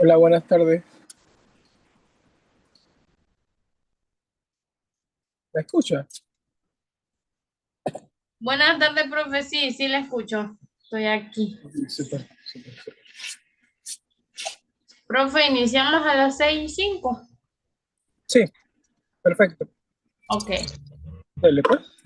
Hola, buenas tardes. ¿Me escucha? Buenas tardes, profe. Sí, sí la escucho. Estoy aquí. Sí, súper, súper, súper. Profe, iniciamos a las 6:05. Sí, perfecto. Ok. Dale, pues.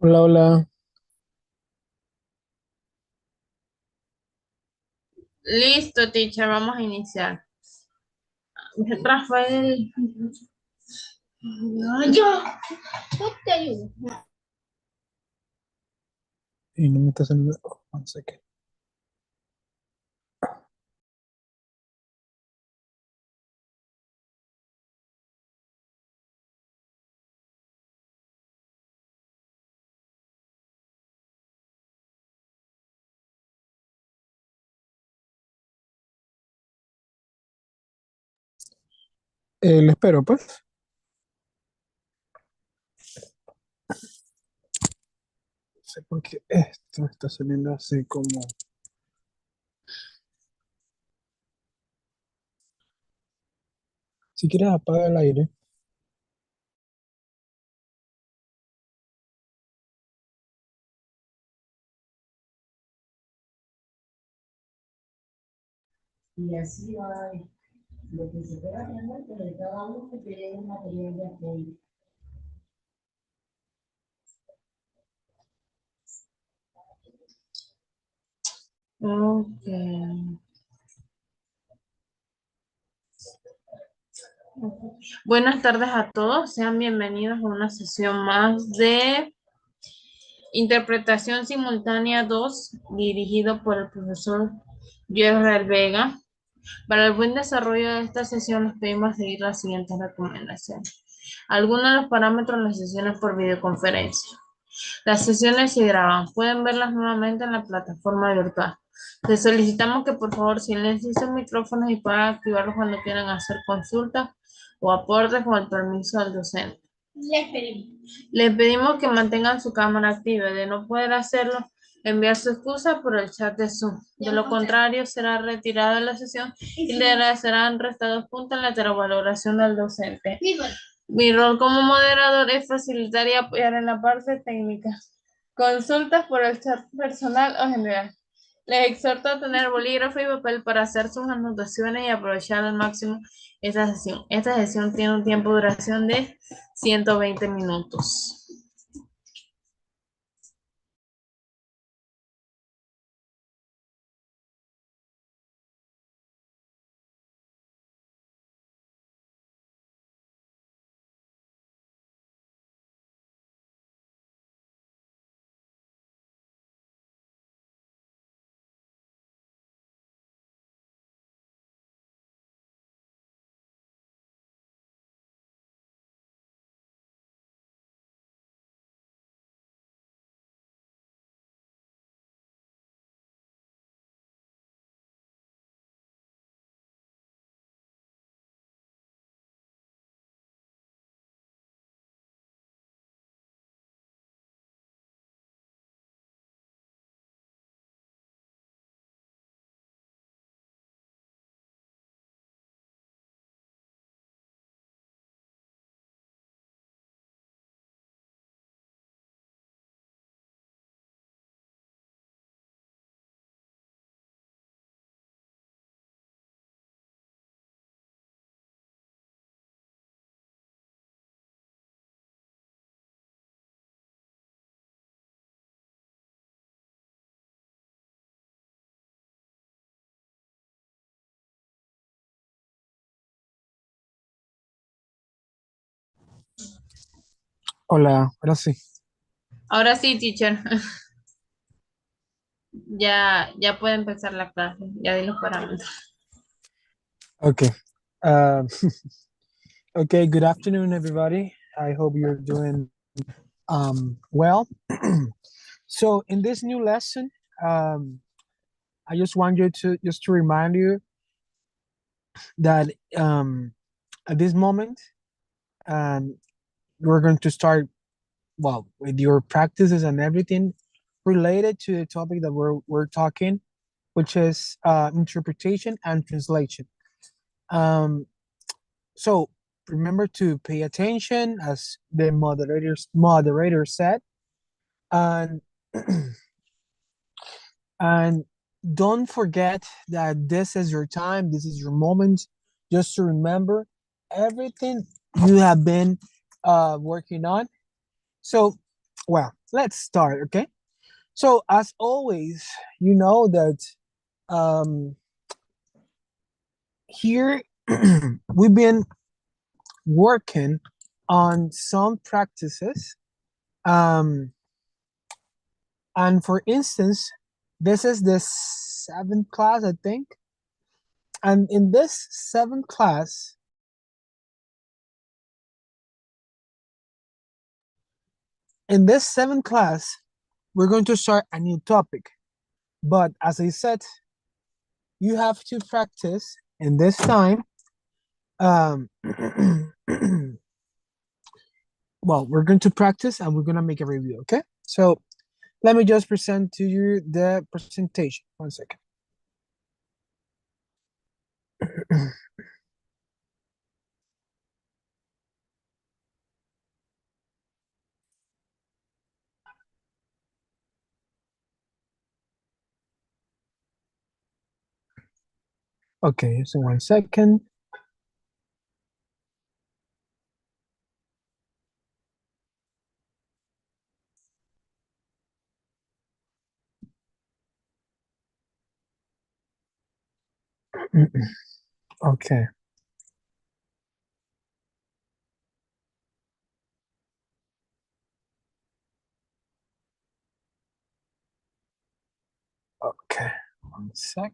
Hola, hola. Listo, teacher, vamos a iniciar. Rafael. Yo te ayudo. Y no me está saliendo. No sé qué. Le espero, pues. No sé por qué esto está saliendo así como. Si quieres, apaga el aire. Y así va lo que se pueda aprender, pero de cada uno que te llegue un material de apoyo. Ok. Buenas tardes a todos. Sean bienvenidos a una sesión más de Interpretación Simultánea 2, dirigido por el profesor Jezreel Vega. Para el buen desarrollo de esta sesión, les pedimos seguir las siguientes recomendaciones. Algunos de los parámetros de las sesiones por videoconferencia. Las sesiones se graban. Pueden verlas nuevamente en la plataforma virtual. Les solicitamos que por favor silencien sus micrófonos y puedan activarlos cuando quieran hacer consultas o aportes con el permiso del docente. Les pedimos que mantengan su cámara activa. De no poder hacerlo, enviar su excusa por el chat de Zoom. De lo contrario, será retirada de la sesión y le serán restados puntos en la valoración del docente. Mi rol como moderador es facilitar y apoyar en la parte técnica. Consultas por el chat personal o general. Les exhorto a tener bolígrafo y papel para hacer sus anotaciones y aprovechar al máximo esta sesión. Esta sesión tiene un tiempo de duración de 120 minutos. Hola, ahora sí. Ahora sí, teacher. Ya puede empezar la clase. Ya di los parámetros. Okay. Uh, okay, good afternoon, everybody. I hope you're doing well. So in this new lesson, I just want you to remind you that at this moment, um, we're going to start well with your practices and everything related to the topic that we're talking, which is interpretation and translation. So remember to pay attention, as the moderator said, and and don't forget that this is your time, this is your moment, just to remember everything you have been working on. So well, let's start, okay? So as always, you know that um, here we've been working on some practices. And for instance, this is the 7th class, I think. And in this 7th class, we're going to start a new topic. But as I said, you have to practice in this time. Well, we're going to practice and we're going to make a review, okay? So let me just present to you the presentation. 1 second. Okay, so 1 second. Okay. Okay, 1 sec.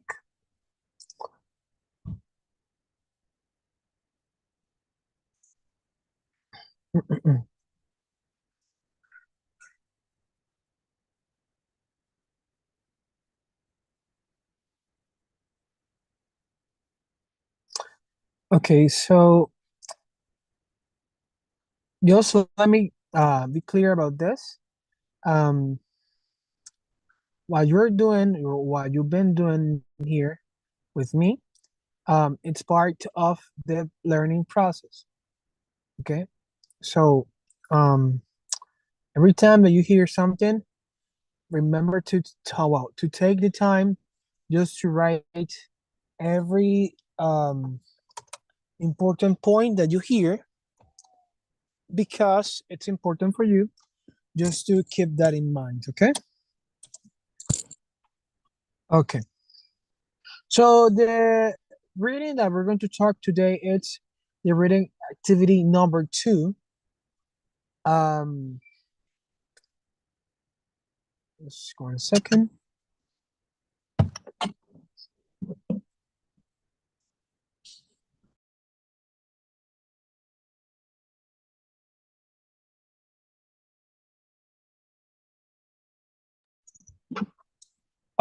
Okay, so just let me be clear about this. Um, what you're doing, or what you've been doing here with me, it's part of the learning process. Okay, so every time that you hear something, remember to take the time just to write every important point that you hear, because it's important for you just to keep that in mind. Okay. Okay. So the reading that we're going to talk today, it's the reading activity number 2. Just 1 second.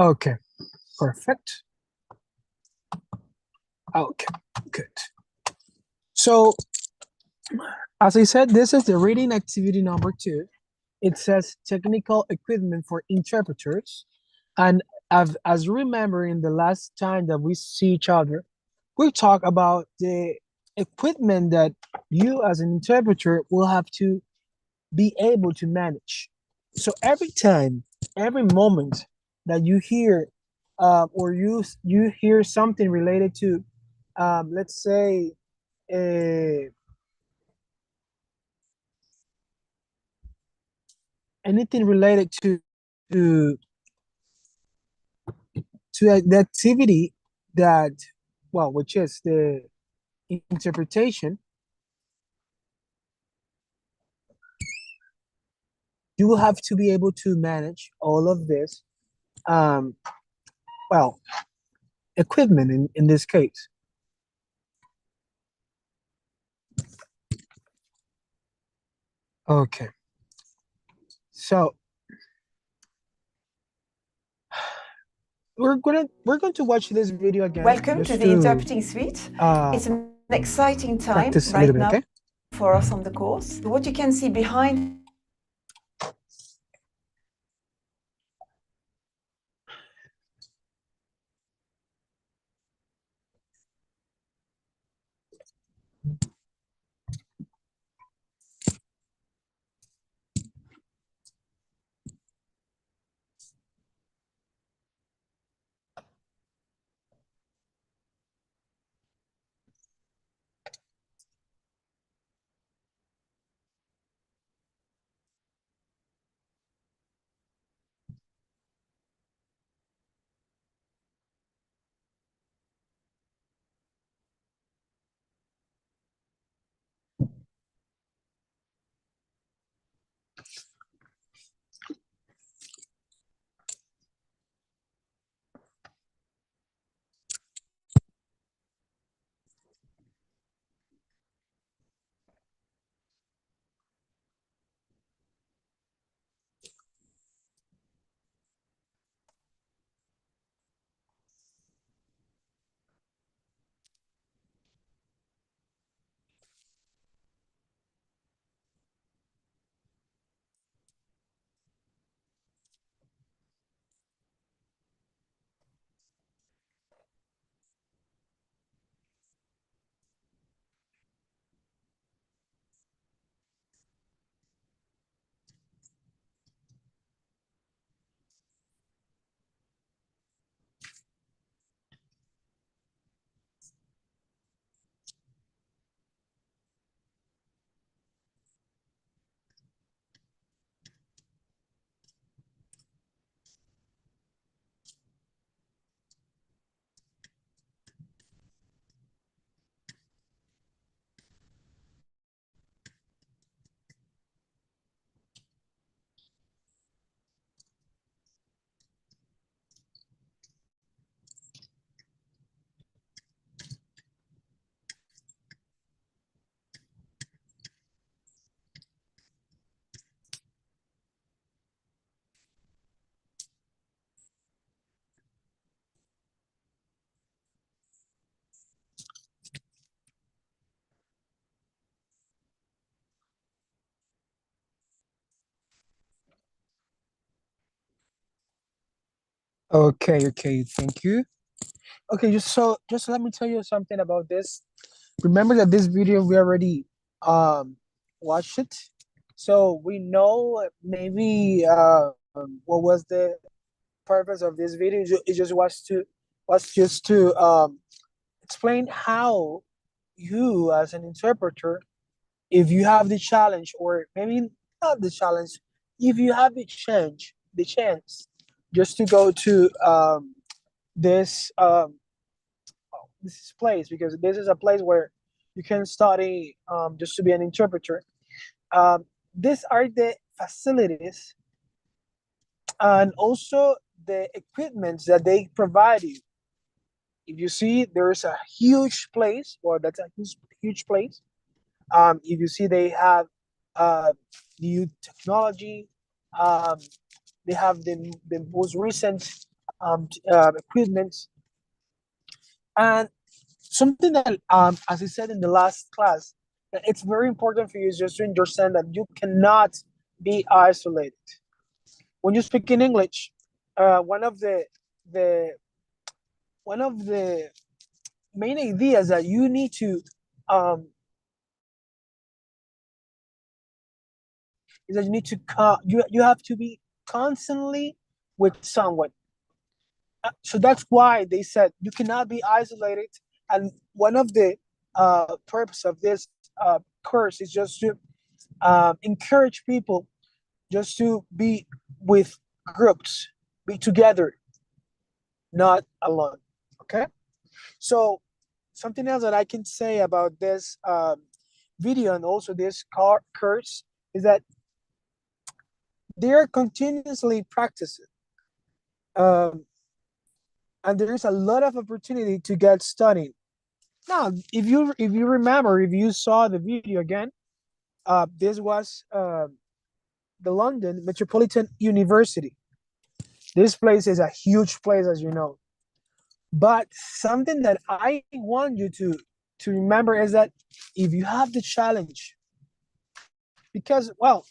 Okay, perfect. Okay, good. So as I said, this is the reading activity number 2. It says technical equipment for interpreters. And as you remember, in the last time that we see each other, we talk about the equipment that you as an interpreter will have to be able to manage. So every time, every moment that you hear or you hear something related to, let's say, uh, anything related to the activity that, well, which is the interpretation, you will have to be able to manage all of this, um, well, equipment in this case. Okay. So we're going to watch this video again. Welcome to the Interpreting Suite. It's an exciting time right now, okay, for us on the course. What you can see behind Okay, thank you. Okay, just let me tell you something about this. Remember that this video we already watched it, so we know maybe what was the purpose of this video. It just was to explain how you as an interpreter, if you have the challenge, or maybe not the challenge, if you have the chance just to go to this this place, because this is a place where you can study just to be an interpreter. These are the facilities and also the equipments that they provide you. If you see, there's a huge place, or that's a huge place. If you see, they have new technology. Um, they have the most recent equipment. And something that, as I said in the last class, that it's very important for you is just to understand that you cannot be isolated. When you speak in English, one of the one of the main ideas that you need to is that you need to you have to be constantly with someone. So that's why they said you cannot be isolated. And one of the purpose of this course is just to encourage people just to be with groups, be together, not alone. Okay. So something else that I can say about this video and also this course is that they are continuously practicing. And there is a lot of opportunity to get studying. Now, if you remember, if you saw the video again, this was the London Metropolitan University. This place is a huge place, as you know. But something that I want you to remember is that if you have the challenge, because, well,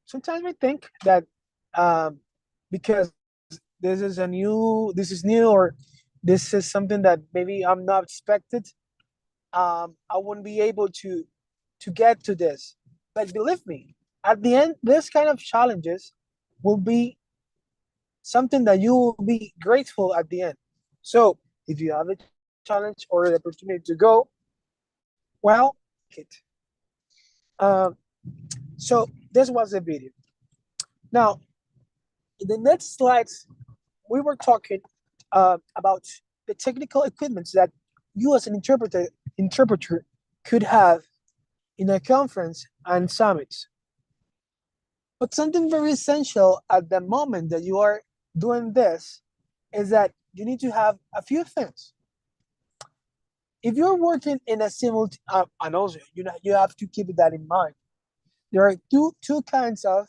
sometimes we think that because this is new, or this is something that maybe I'm not expected, I wouldn't be able to get to this. But believe me, at the end, this kind of challenges will be something that you will be grateful at the end. So if you have a challenge or the opportunity to go, well, it. So this was the video. Now, in the next slides, we were talking about the technical equipments that you as an interpreter could have in a conference and summits. But something very essential at the moment that you are doing this is that you need to have a few things. If you're working in a and also you have to keep that in mind. There are two kinds of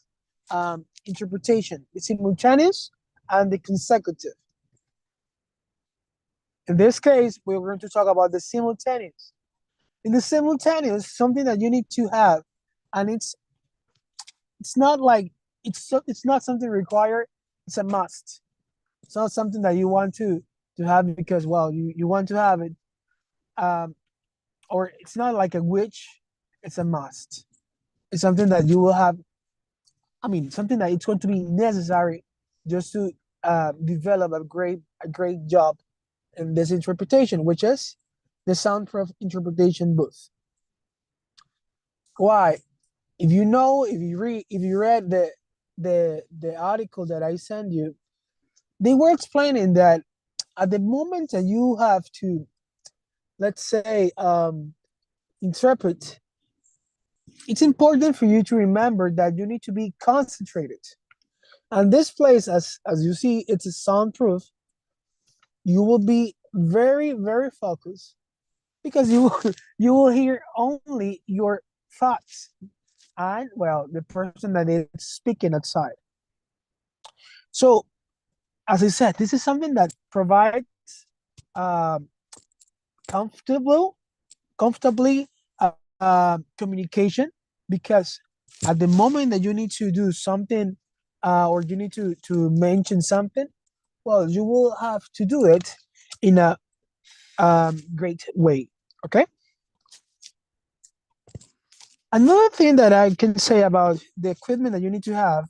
interpretation: the simultaneous and the consecutive. In this case, we're going to talk about the simultaneous. In the simultaneous, something that you need to have, and it's not like it's not something required. It's a must. It's not something that you want to have because, well, you want to have it, or it's not like a wish. It's a must. It's something that you will have. I mean, something that it's going to be necessary just to develop a great job in this interpretation, which is the soundproof interpretation booth. Why? If you read the article that I sent you, they were explaining that at the moment that you have to, let's say, interpret, it's important for you to remember that you need to be concentrated. And this place, as you see, it's a soundproof. You will be very, very focused because you will hear only your thoughts and, well, the person that is speaking outside. So, as I said, this is something that provides comfortably communication, because at the moment that you need to do something or you need to mention something, well, you will have to do it in a great way. Okay. Another thing that I can say about the equipment that you need to have,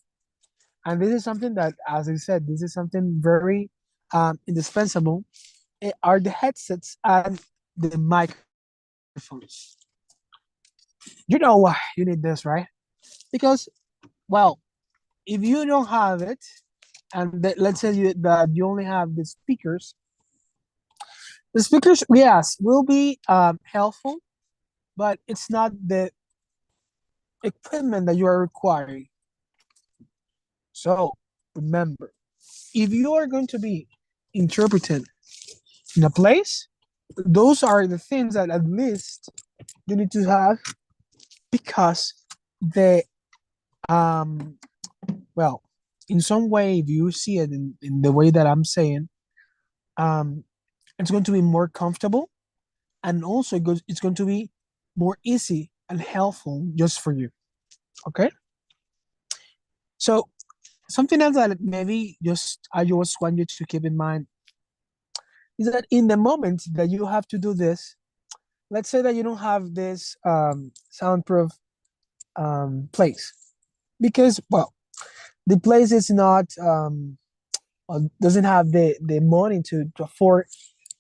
and this is something that, as I said, this is something very indispensable, are the headsets and the microphones. You know why you need this, right? Because, well, if you don't have it, and let's say that you only have the speakers, yes, will be helpful, but it's not the equipment that you are requiring. So remember, if you are going to be interpreted in a place, those are the things that at least you need to have, because the well, in some way, if you see it in the way that I'm saying, it's going to be more comfortable, and also it's going to be more easy and helpful just for you. Okay. So something else that maybe I just want you to keep in mind is that in the moment that you have to do this, let's say that you don't have this soundproof place, because, well, the place is not doesn't have the money to afford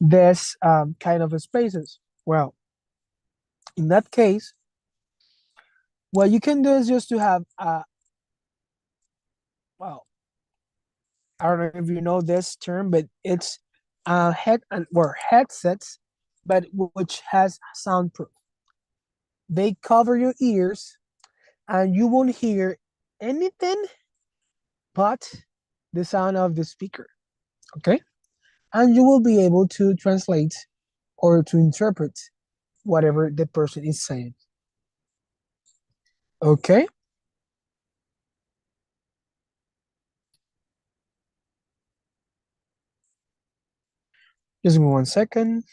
this kind of spaces. Well, in that case, what you can do is just to have well, I don't know if you know this term, but it's headsets, but which has soundproof. They cover your ears, and you won't hear anything but the sound of the speaker. Okay, and you will be able to translate or to interpret whatever the person is saying. Okay. Just give me 1 second.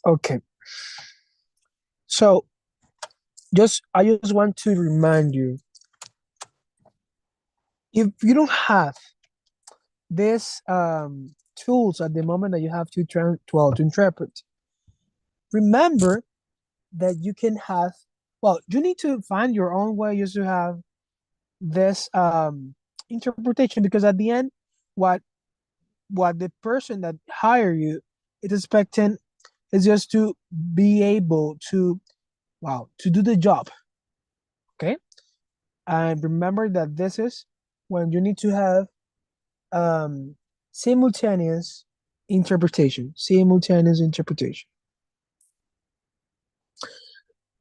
Okay. So I just want to remind you, if you don't have this tools at the moment that you have to to interpret, remember that you can have, well, you need to find your own way just to have this interpretation, because at the end, what the person that hire you is expecting is just to be able to, wow, to do the job. Okay. And remember that this is when you need to have simultaneous interpretation.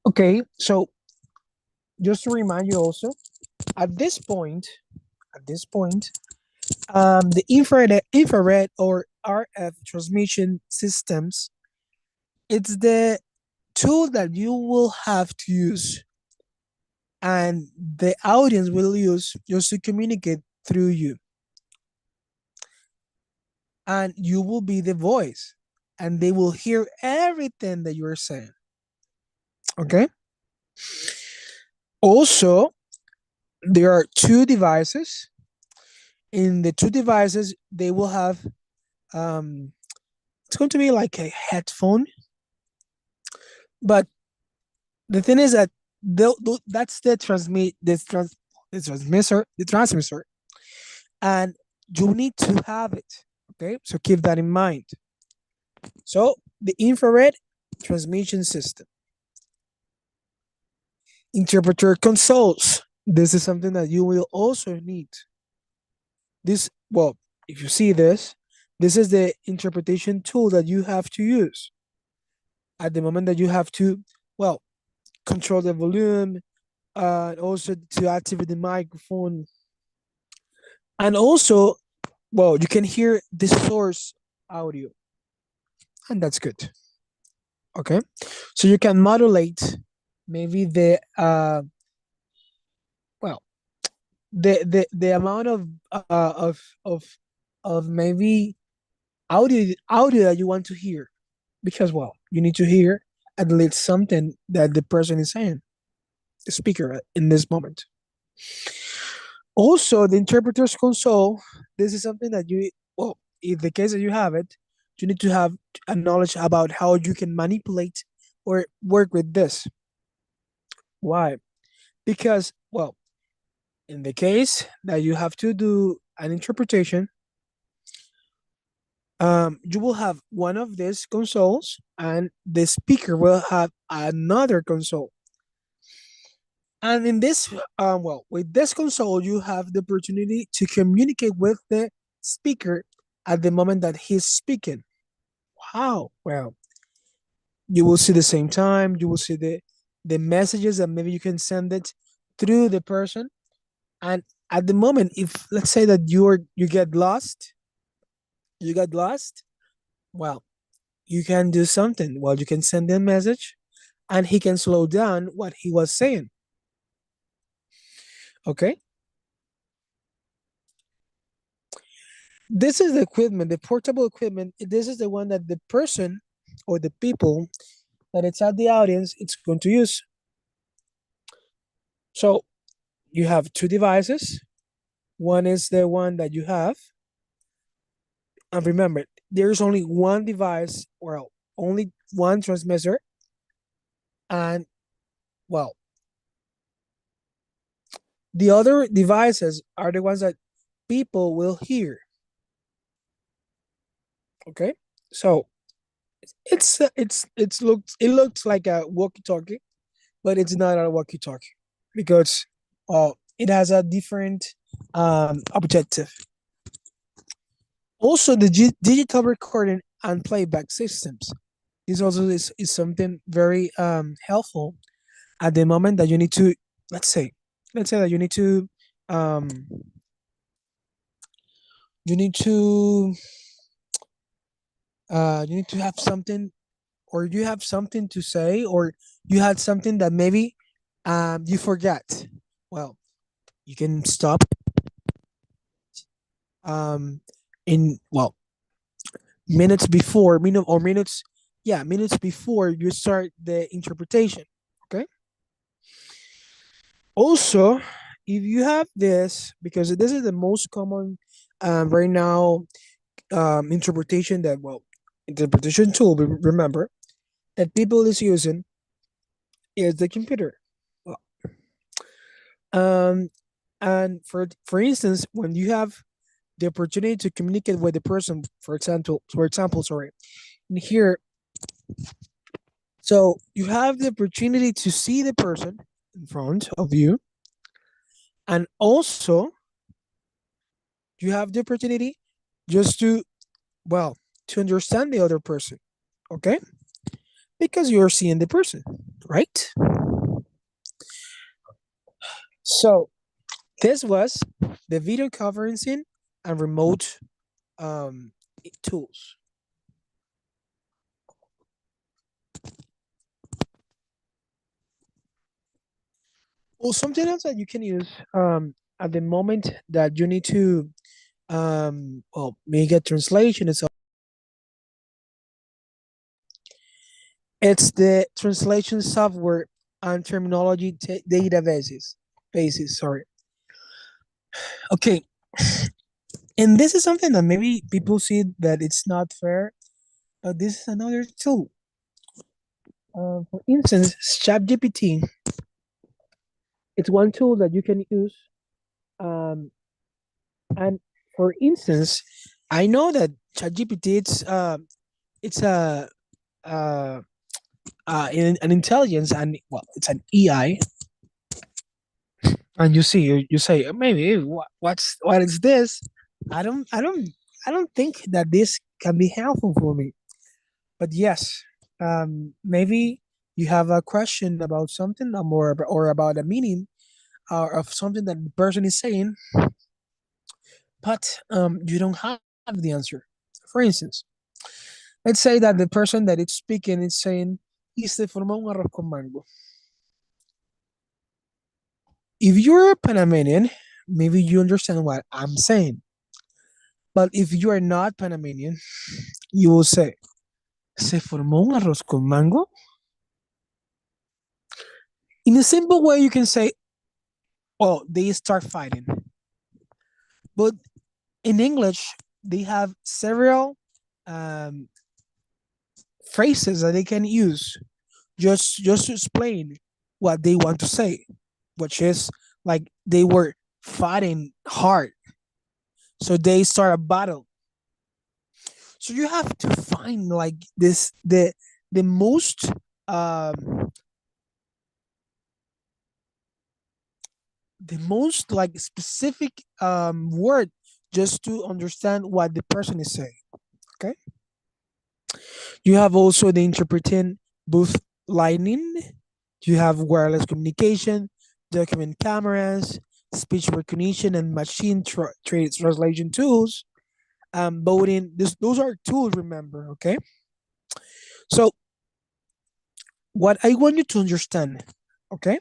Okay, so just to remind you also, at this point, the infrared or RF transmission systems, it's the tool that you will have to use, and the audience will use just to communicate through you. And you will be the voice, and they will hear everything that you're saying. Okay. Also, there are two devices. In the two devices, they will have it's going to be like a headphone, but the thing is that that's the transmitter, and you need to have it. Okay, so keep that in mind. So the infrared transmission system. Interpreter consoles. This is something that you will also need. This, well, if you see this is the interpretation tool that you have to use at the moment that you have to, well, control the volume, also to activate the microphone, and also, well, you can hear the source audio, and that's good. Okay, so you can modulate maybe the well, the amount of maybe audio that you want to hear, because well, you need to hear at least something that the person is saying, the speaker in this moment. Also, the interpreter's console, this is something that you, well, in the case that you have it, you need to have a knowledge about how you can manipulate or work with this. Why? Because, well, in the case that you have to do an interpretation, you will have one of these consoles and the speaker will have another console. And in this, well, with this console, you have the opportunity to communicate with the speaker at the moment that he's speaking. Wow. Well, you will see the same time. You will see the messages, and maybe you can send it through the person. And at the moment, if let's say that you get lost, well, you can do something. Well, you can send a message, and he can slow down what he was saying. Okay. This is the equipment, the portable equipment. This is the one that the person or the people that it's at the audience, it's going to use. So you have two devices. One is the one that you have. And remember, there's only one device, or only one transmitter. And well, the other devices are the ones that people will hear. Okay, so it looks like a walkie-talkie, but it's not a walkie-talkie because it has a different objective. Also, the digital recording and playback systems. This also is something very helpful at the moment that you need to, let's say that you need to you need to have something, or you have something to say, or you had something that maybe you forget. Well, you can stop in, well, minutes before minutes before you start the interpretation. Okay. Also, if you have this, because this is the most common right now interpretation tool, remember, that people is using is the computer. Well, and for instance, when you have the opportunity to communicate with the person, for example, sorry, in here, so you have the opportunity to see the person in front of you, and also you have the opportunity just to, well, to understand the other person. Okay, because you're seeing the person, right? So this was the video conferencing and remote tools. Well, something else that you can use at the moment that you need to well, make a translation and so it's the translation software and terminology databases. Sorry. Okay. And this is something that maybe people see that it's not fair, but this is another tool. For instance, ChatGPT. It's one tool that you can use. And for instance, I know that ChatGPT it's an intelligence, and well, it's an AI. And you see, you say maybe what is this? I don't think that this can be helpful for me. But yes, maybe you have a question about something or about a meaning of something that the person is saying, but you don't have the answer. For instance, let's say that the person that is speaking is saying, "Y se formó un arroz con mango." if you're a Panamanian, maybe you understand what I'm saying. But if you are not Panamanian, you will say, ¿se formó un arroz con mango? In a simple way, you can say, oh, they start fighting. But in English, they have several um, phrases that they can use just to explain what they want to say, which is like they were fighting hard. So they start a battle. So you have to find like this the most like specific word just to understand what the person is saying. Okay. You have also the interpreting booth lighting. You have wireless communication, document cameras, speech recognition, and machine translation tools. Voting. Those are tools. Remember, okay. So what I want you to understand, okay,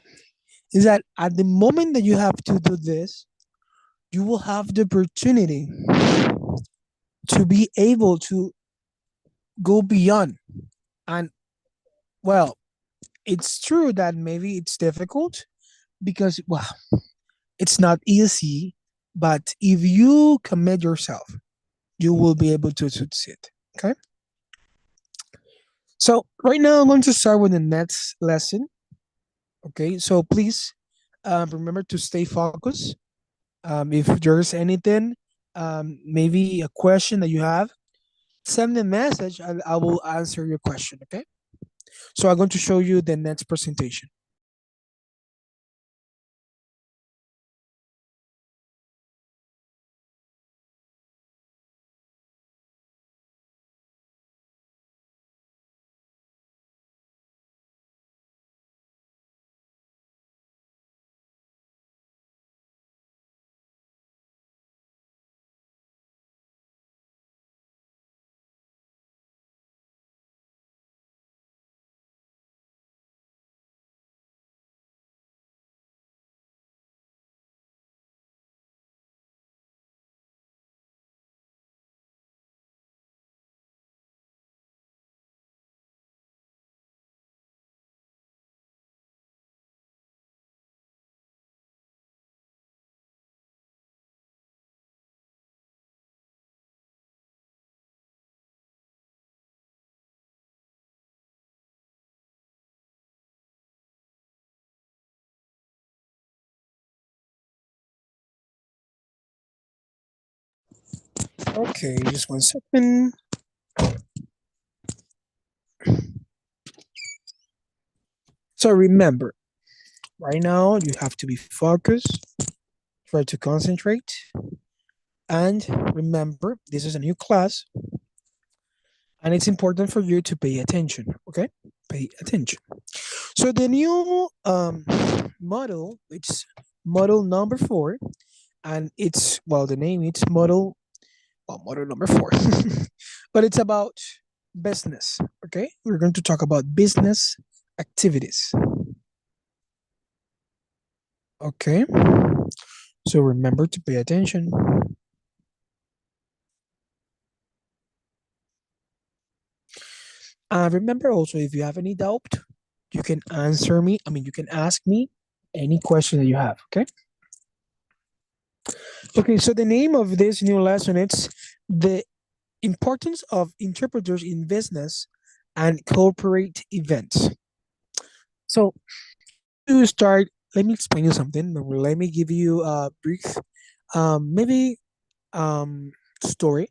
is that at the moment that you have to do this, you will have the opportunity to be able to go beyond. And well, it's true that maybe it's difficult because, well, it's not easy, but if you commit yourself, you will be able to succeed. Okay. So right now I'm going to start with the next lesson. Okay. So please remember to stay focused. If there's anything, maybe a question that you have, send a message and I will answer your question. Okay. So I'm going to show you the next presentation. Okay, just 1 second. So remember, right now you have to be focused, try to concentrate, and remember, this is a new class, and it's important for you to pay attention, okay? Pay attention. So the new model, it's model number 4, and it's, well, the name, it's model, well, model number 4, but it's about business, okay? We're going to talk about business activities. Okay, so remember to pay attention. Remember also, if you have any doubt, you can answer me. I mean, you can ask me any question that you have, okay? Okay, so the name of this new lesson, it's the importance of interpreters in business and corporate events. So to start, let me explain you something. Let me give you a brief, maybe story.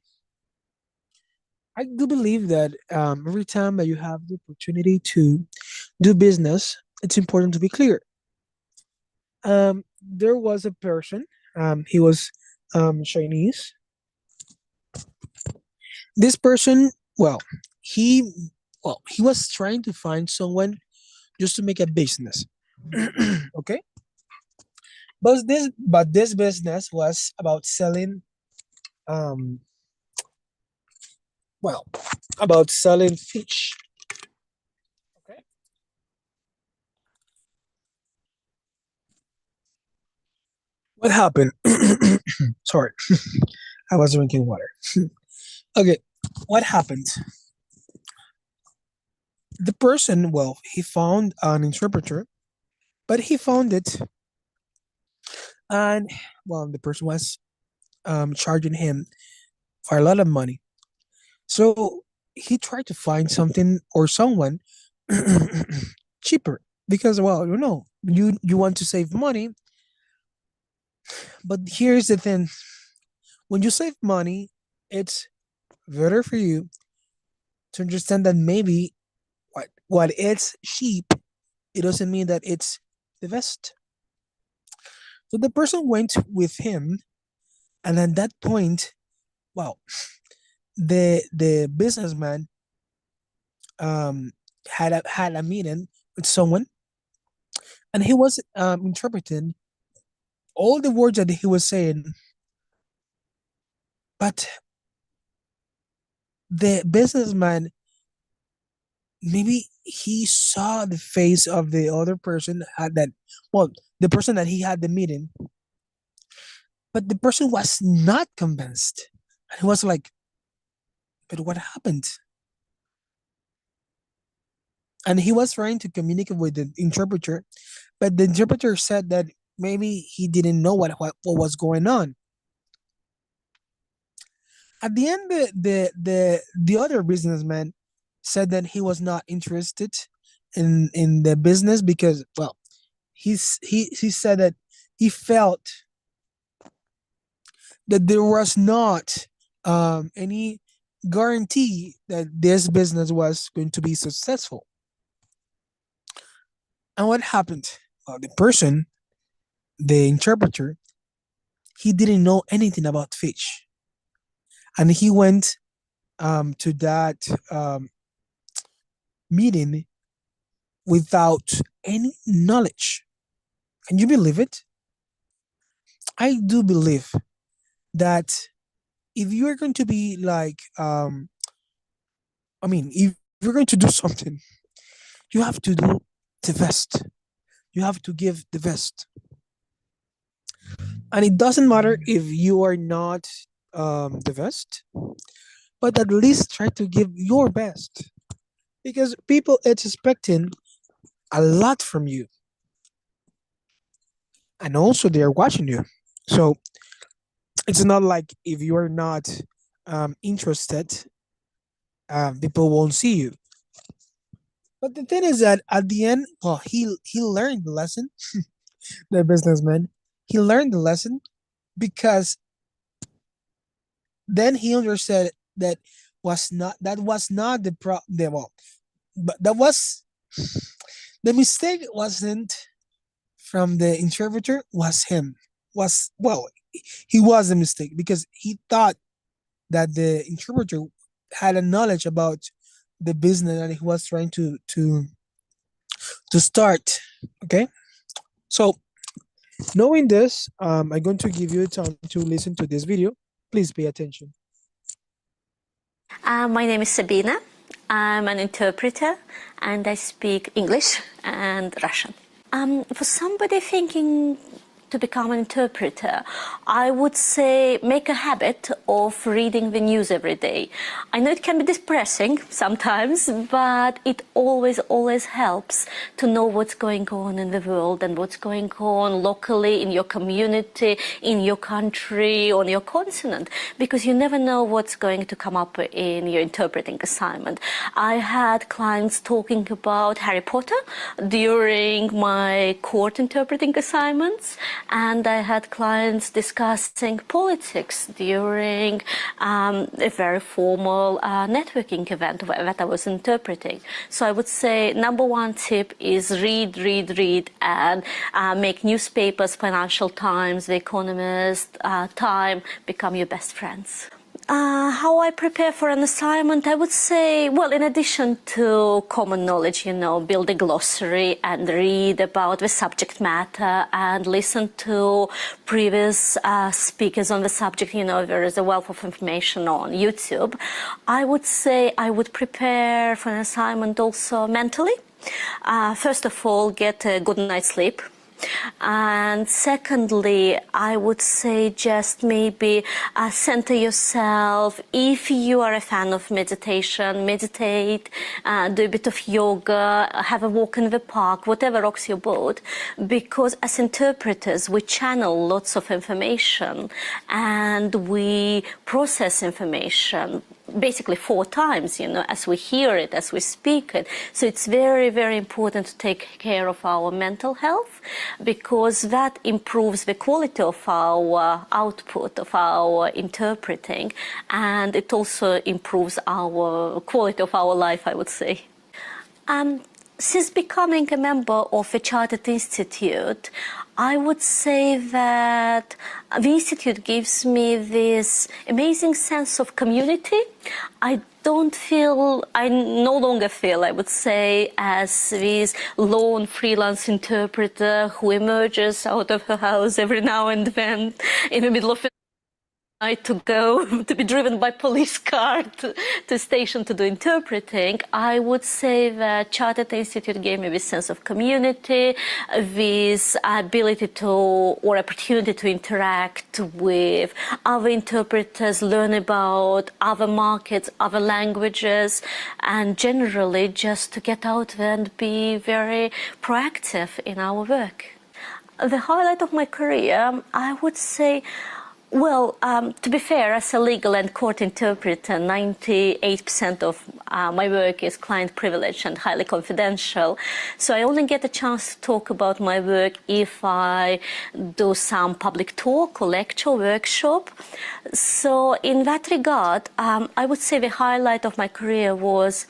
I do believe that every time that you have the opportunity to do business, it's important to be clear. There was a person, he was Chinese. This person, he he was trying to find someone just to make a business. Okay, but this business was about selling um about selling fish. Okay. What happened? Sorry, I was drinking water. Okay, what happened? The person, well, he found an interpreter, but he found it, and well, the person was charging him for a lot of money. So he tried to find something or someone cheaper because, well, you want to save money, but here's the thing: when you save money, it's better for you to understand that maybe what it's cheap, it doesn't mean that it's the best. So the person went with him, and at that point, well, the businessman had a meeting with someone, and he was interpreting all the words that he was saying, but the businessman, maybe he saw the face of the other person had that, well, the person that he had the meeting, but the person was not convinced, and he was like, but what happened? And he was trying to communicate with the interpreter, but the interpreter said that maybe he didn't know what was going on. At the end, the other businessman said that he was not interested in the business because, well, he said that he felt that there was not any guarantee that this business was going to be successful. And what happened? Well, the person, the interpreter, he didn't know anything about fish, and he went to that meeting without any knowledge. Can you believe it? I do believe that if you are going to be like, if you're going to do something, you have to do the best. You have to give the best. And it doesn't matter if you are not the best, but at least try to give your best. Because people it's expecting a lot from you. And also they are watching you. So it's not like if you are not interested, people won't see you. But the thing is that at the end, well, he learned the lesson. The businessman, he learned the lesson because then he understood that was not the well, but that was the mistake wasn't from the interpreter, was him. Was well, he was a mistake because he thought that the interpreter had a knowledge about the business that he was trying to start. Okay, so knowing this, I'm going to give you time to listen to this video. Please pay attention. My name is Sabina. I'm an interpreter and I speak English and Russian. For somebody thinking to become an interpreter, I would say make a habit of reading the news every day. I know it can be depressing sometimes, but it always helps to know what's going on in the world and what's going on locally in your community, in your country, on your continent, because you never know what's going to come up in your interpreting assignment. I had clients talking about Harry Potter during my court interpreting assignments, and I had clients discussing politics during a very formal networking event that I was interpreting. So I would say number one tip is read, and make newspapers, Financial Times, The Economist, Time, become your best friends. How I prepare for an assignment, I would say, well, in addition to common knowledge, build a glossary and read about the subject matter and listen to previous speakers on the subject. There is a wealth of information on YouTube. I would say I would prepare for an assignment also mentally. First of all, get a good night's sleep. And secondly, I would say just maybe center yourself. If you are a fan of meditation, meditate, do a bit of yoga, have a walk in the park, whatever rocks your boat, because as interpreters, we channel lots of information and we process information basically 4 times, as we hear it, as we speak it. So it's very, very important to take care of our mental health, because that improves the quality of our output, of our interpreting, and it also improves our quality of our life, I would say. Since becoming a member of a Chartered Institute, I would say that the Institute gives me this amazing sense of community. I no longer feel, I would say, as this lone freelance interpreter who emerges out of her house every now and then in the middle of the night to be driven by police car to station to do interpreting. I would say that Chartered Institute gave me this sense of community, this ability or opportunity to interact with other interpreters, learn about other markets, other languages, and generally just to get out there and be very proactive in our work. The highlight of my career, I would say, well, to be fair, as a legal and court interpreter, 98% of my work is client privilege and highly confidential. So I only get a chance to talk about my work if I do some public talk or lecture, workshop. So in that regard, I would say the highlight of my career was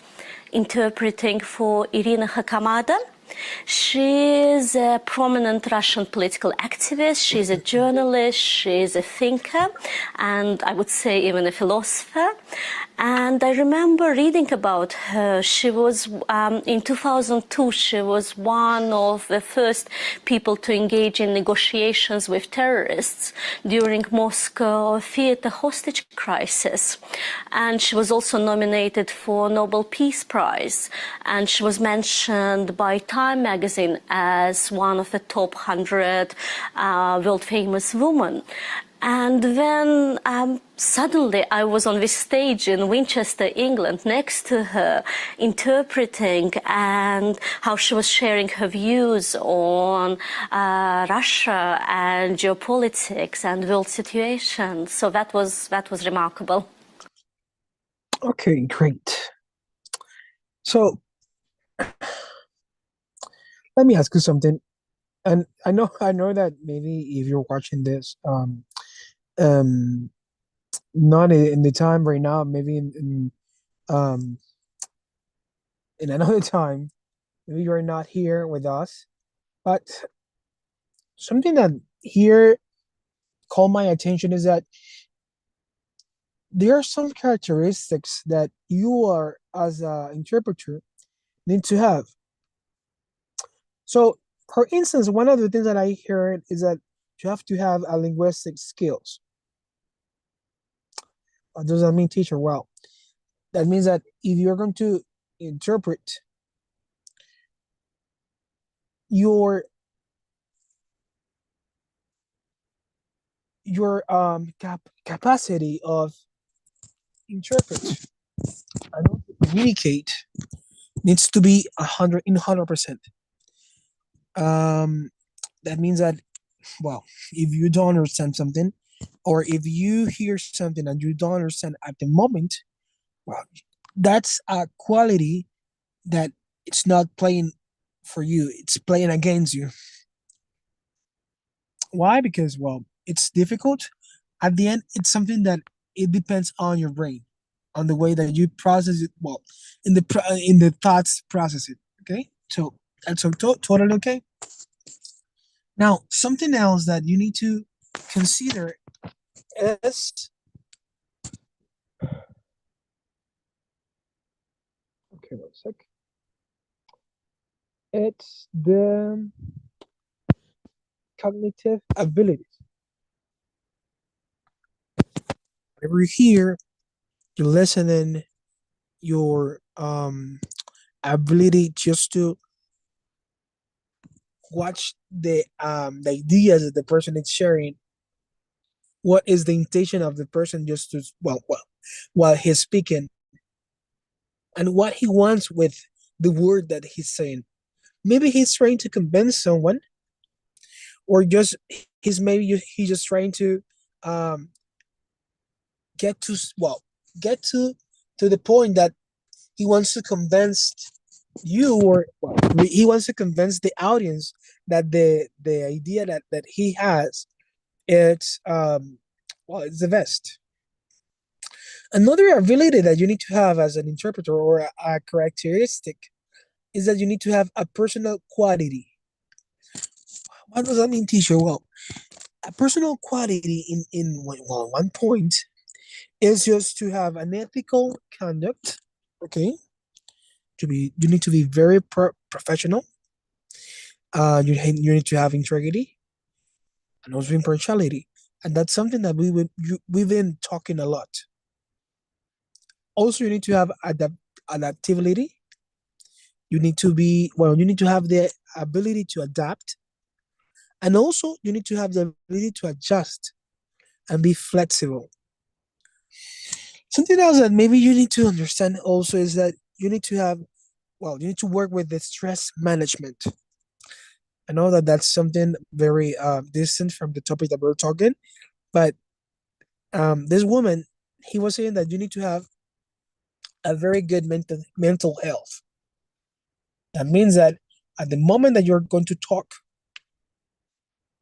interpreting for Irina Hakamada. She's a prominent Russian political activist, she's a journalist, she's a thinker, and I would say even a philosopher. And I remember reading about her. She was, in 2002, she was one of the first people to engage in negotiations with terrorists during Moscow theater hostage crisis. And she was also nominated for Nobel Peace Prize. And she was mentioned by Time magazine as one of the top 100 world famous women. And then suddenly I was on this stage in Winchester, England, next to her, interpreting, and how she was sharing her views on Russia and geopolitics and world situation. So that was remarkable. Okay, great. So let me ask you something. And I know that maybe if you're watching this, not in the time right now, maybe in another time, maybe you're not here with us, but something that here caught my attention is that there are some characteristics that you are, as an interpreter, need to have. So, for instance, one of the things that I heard is that you have to have a linguistic skills. What does that mean, teacher? Well, that means that if you're going to interpret, your capacity of interpret and also communicate needs to be 100%. That means that, well, if you don't understand something, or if you hear something and you don't understand at the moment, well, that's a quality that it's not playing for you, it's playing against you. Why? Because, well, it's difficult. At the end, it's something that it depends on your brain, on the way that you process it. Well, in the thoughts process it. Okay, so that's totally okay. Now, something else that you need to consider is, okay, 1 sec. It's the cognitive abilities. Whenever you hear, you're listening, your ability just to watch the ideas that the person is sharing. What is the intention of the person just to while he's speaking, and what he wants with the word that he's saying. Maybe he's trying to convince someone, or just he's just trying to um, get to get to the point that he wants to convince you, or he wants to convince the audience that the idea that he has, it's it's the best. Another ability that you need to have as an interpreter, or a characteristic, is that you need to have a personal quality. What does that mean, teacher? Well, a personal quality in one point is just to have an ethical conduct. Okay, you need to be very professional. You need to have integrity and also impartiality, and that's something that we've been talking a lot. Also, you need to have adaptability. You need to have the ability to adapt, and also you need to have the ability to adjust and be flexible. Something else that maybe you need to understand also is that you need to work with the stress management. I know that that's something very distant from the topic that we're talking, but this woman, he was saying that you need to have a very good mental health. That means that at the moment that you're going to talk,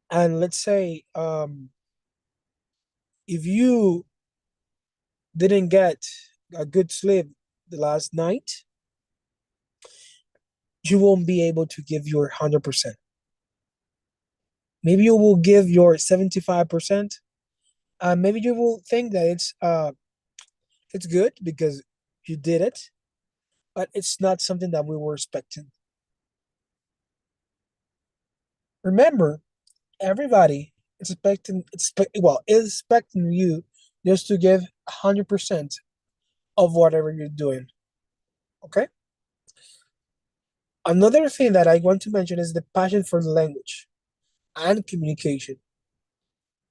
and let's say if you didn't get a good sleep the last night, you won't be able to give your 100%. Maybe you will give your 75%. Maybe you will think that it's good because you did it, but it's not something that we were expecting. Remember, everybody is expecting you just to give 100% of whatever you're doing. Okay? Another thing that I want to mention is the passion for the language and communication.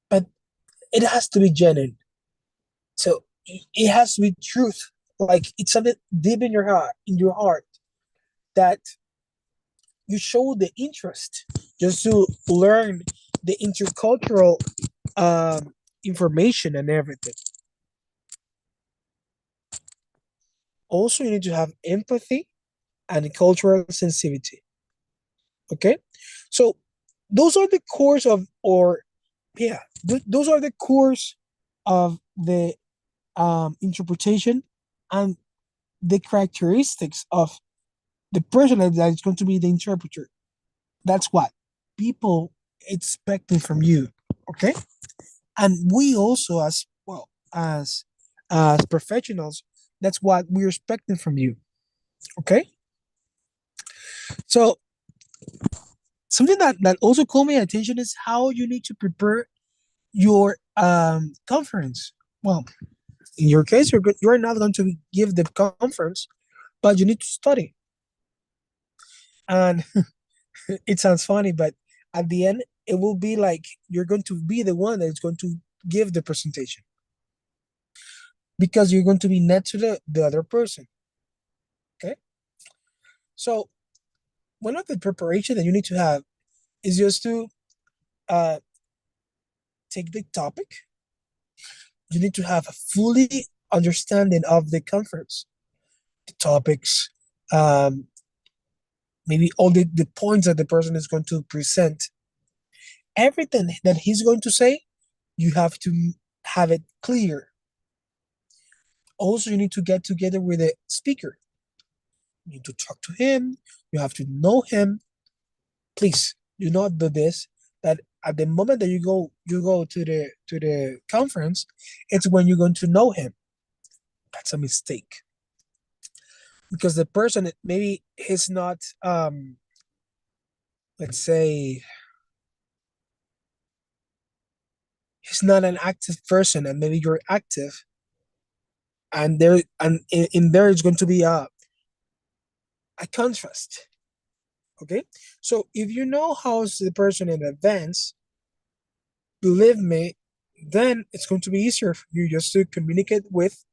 But it has to be genuine. So it has to be truth. Like it's something deep in your heart that you show the interest just to learn the intercultural information and everything. Also, you need to have empathy and cultural sensitivity. Okay, so those are the cores those are the cores of the interpretation and the characteristics of the person that is going to be the interpreter. That's what people expecting from you. Okay, and we also, as professionals, that's what we're expecting from you. Okay, so something that also caught my attention is how you need to prepare your conference. Well, in your case, you're not going to give the conference, but you need to study. And it sounds funny, but at the end, it will be like you're going to be the one that's going to give the presentation, because you're going to be next to the other person. Okay? So one of the preparation that you need to have is just to take the topic. You need to have a fully understanding of the conference, the topics, maybe all the points that the person is going to present. Everything that he's going to say, you have to have it clear. Also, you need to get together with the speaker. You need to talk to him. You have to know him. Please do not do this. That at the moment that you go to the conference, it's when you're going to know him. That's a mistake. Because the person, maybe he's not let's say he's not an active person, and maybe you're active, and in there is going to be a contrast. Okay, so if you know how's the person in advance, believe me, then it's going to be easier for you just to communicate with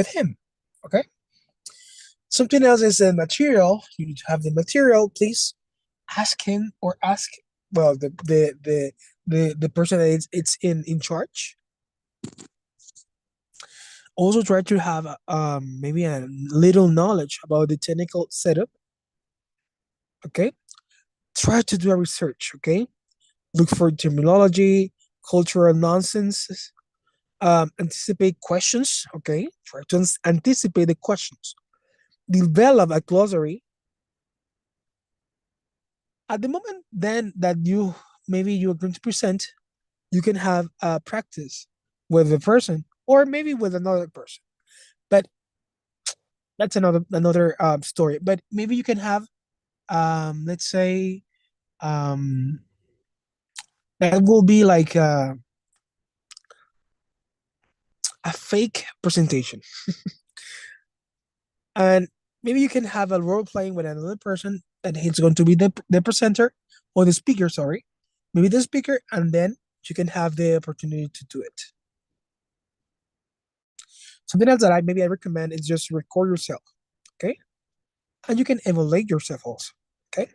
him. Okay, something else is the material. You need to have the material. Please ask him or ask, well, the person that it's in charge. Also try to have maybe a little knowledge about the technical setup. Okay, try to do a research. Okay, look for terminology, cultural nonsense, anticipate questions. Okay, try to anticipate the questions. Develop a glossary. At the moment then that you maybe you're going to present, you can have a practice with the person or maybe with another person. But that's another story. But maybe you can have let's say that will be like a fake presentation. And maybe you can have a role playing with another person and he's going to be the presenter or the speaker, sorry. Maybe the speaker, and then you can have the opportunity to do it. Something else that I recommend is just record yourself, okay? And you can evaluate yourself also, okay?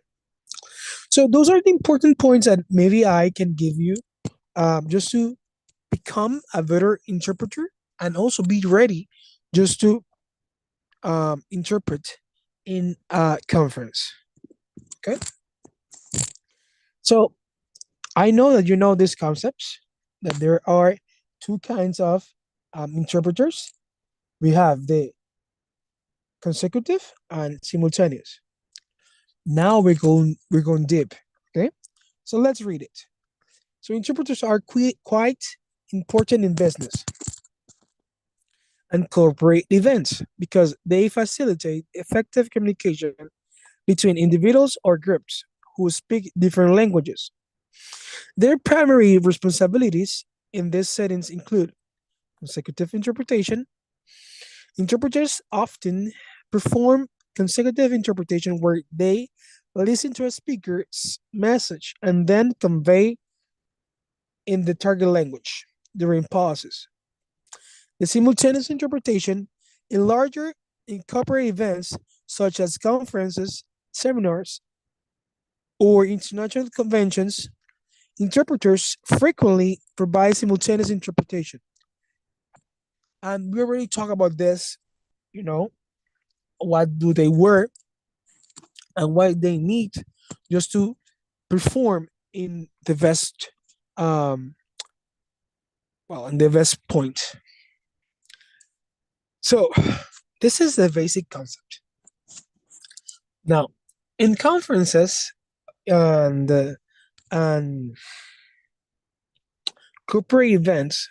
So those are the important points that maybe I can give you just to become a better interpreter and also be ready just to interpret in a conference, okay? So I know that you know these concepts, that there are two kinds of interpreters. We have the consecutive and simultaneous. Now we're going deep, okay? So let's read it. So interpreters are quite important in business and corporate events because they facilitate effective communication between individuals or groups who speak different languages. Their primary responsibilities in these settings include consecutive interpretation. Interpreters often perform consecutive interpretation where they listen to a speaker's message and then convey in the target language during pauses. The simultaneous interpretation in larger corporate events such as conferences, seminars, or international conventions, interpreters frequently provide simultaneous interpretation. And we already talked about this, you know, what do they wear and what they need just to perform in the best, in the best point. So this is the basic concept. Now, in conferences and corporate events,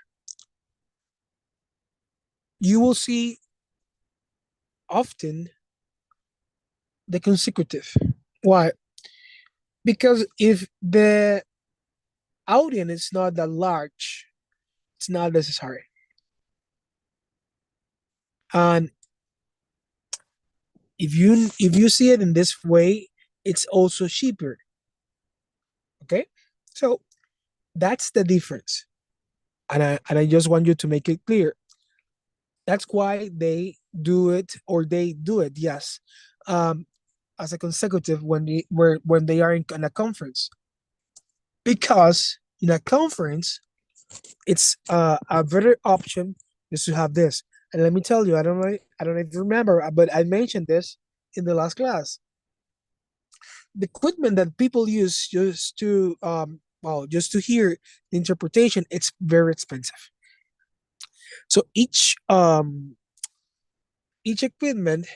you will see often the consecutive. Why? Because if the audience is not that large, it's not necessary. And if you see it in this way, it's also cheaper. Okay, so that's the difference, and I just want you to make it clear. That's why they do it, or they do it, yes, as a consecutive when they are in a conference, because in a conference it's a better option is to have this. And let me tell you, I don't know if you remember, but I mentioned this in the last class. The equipment that people use just to hear the interpretation, it's very expensive. So each equipment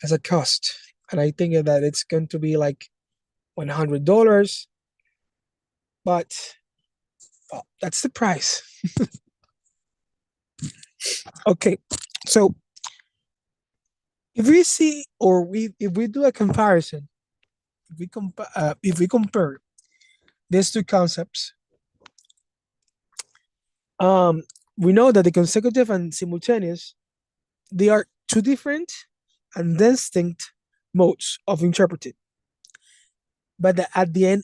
has a cost, and I think that it's going to be like $100, but that's the price. Okay, so if we see, or if we do a comparison, if we compare these two concepts, we know that the consecutive and simultaneous, they are two different and distinct modes of interpreting. But at the end,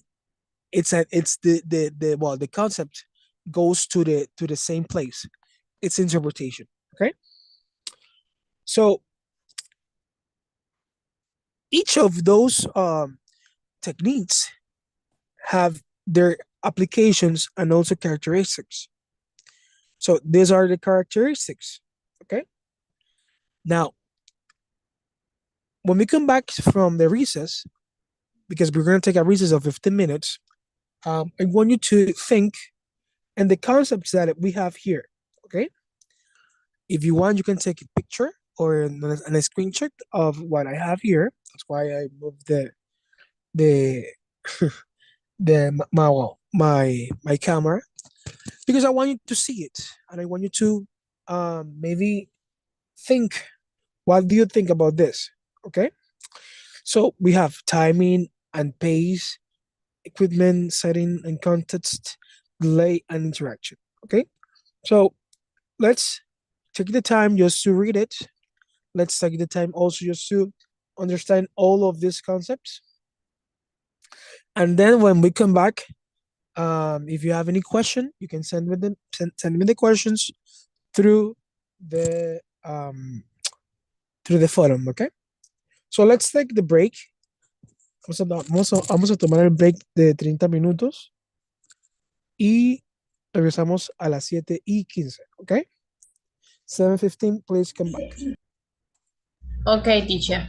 it's the concept goes to the same place. It's interpretation. Okay. So each of those techniques have their applications and also characteristics. So these are the characteristics. Okay. Now, when we come back from the recess, because we're going to take a recess of 15 minutes, I want you to think and the concepts that we have here. Okay. If you want, you can take a picture or a screenshot of what I have here. That's why I moved the my camera, because I want you to see it and I want you to maybe think, what do you think about this? Okay. So we have timing and pace, equipment, setting and context, delay and interaction. Okay. So let's take the time just to read it. Let's take the time also just to understand all of these concepts. And then when we come back, if you have any question, you can send me the questions through the forum. Okay. So let's take the break. Vamos a tomar el break de 30 minutos y regresamos a las 7:15. Okay. 7:15, please come back. Okay, teacher.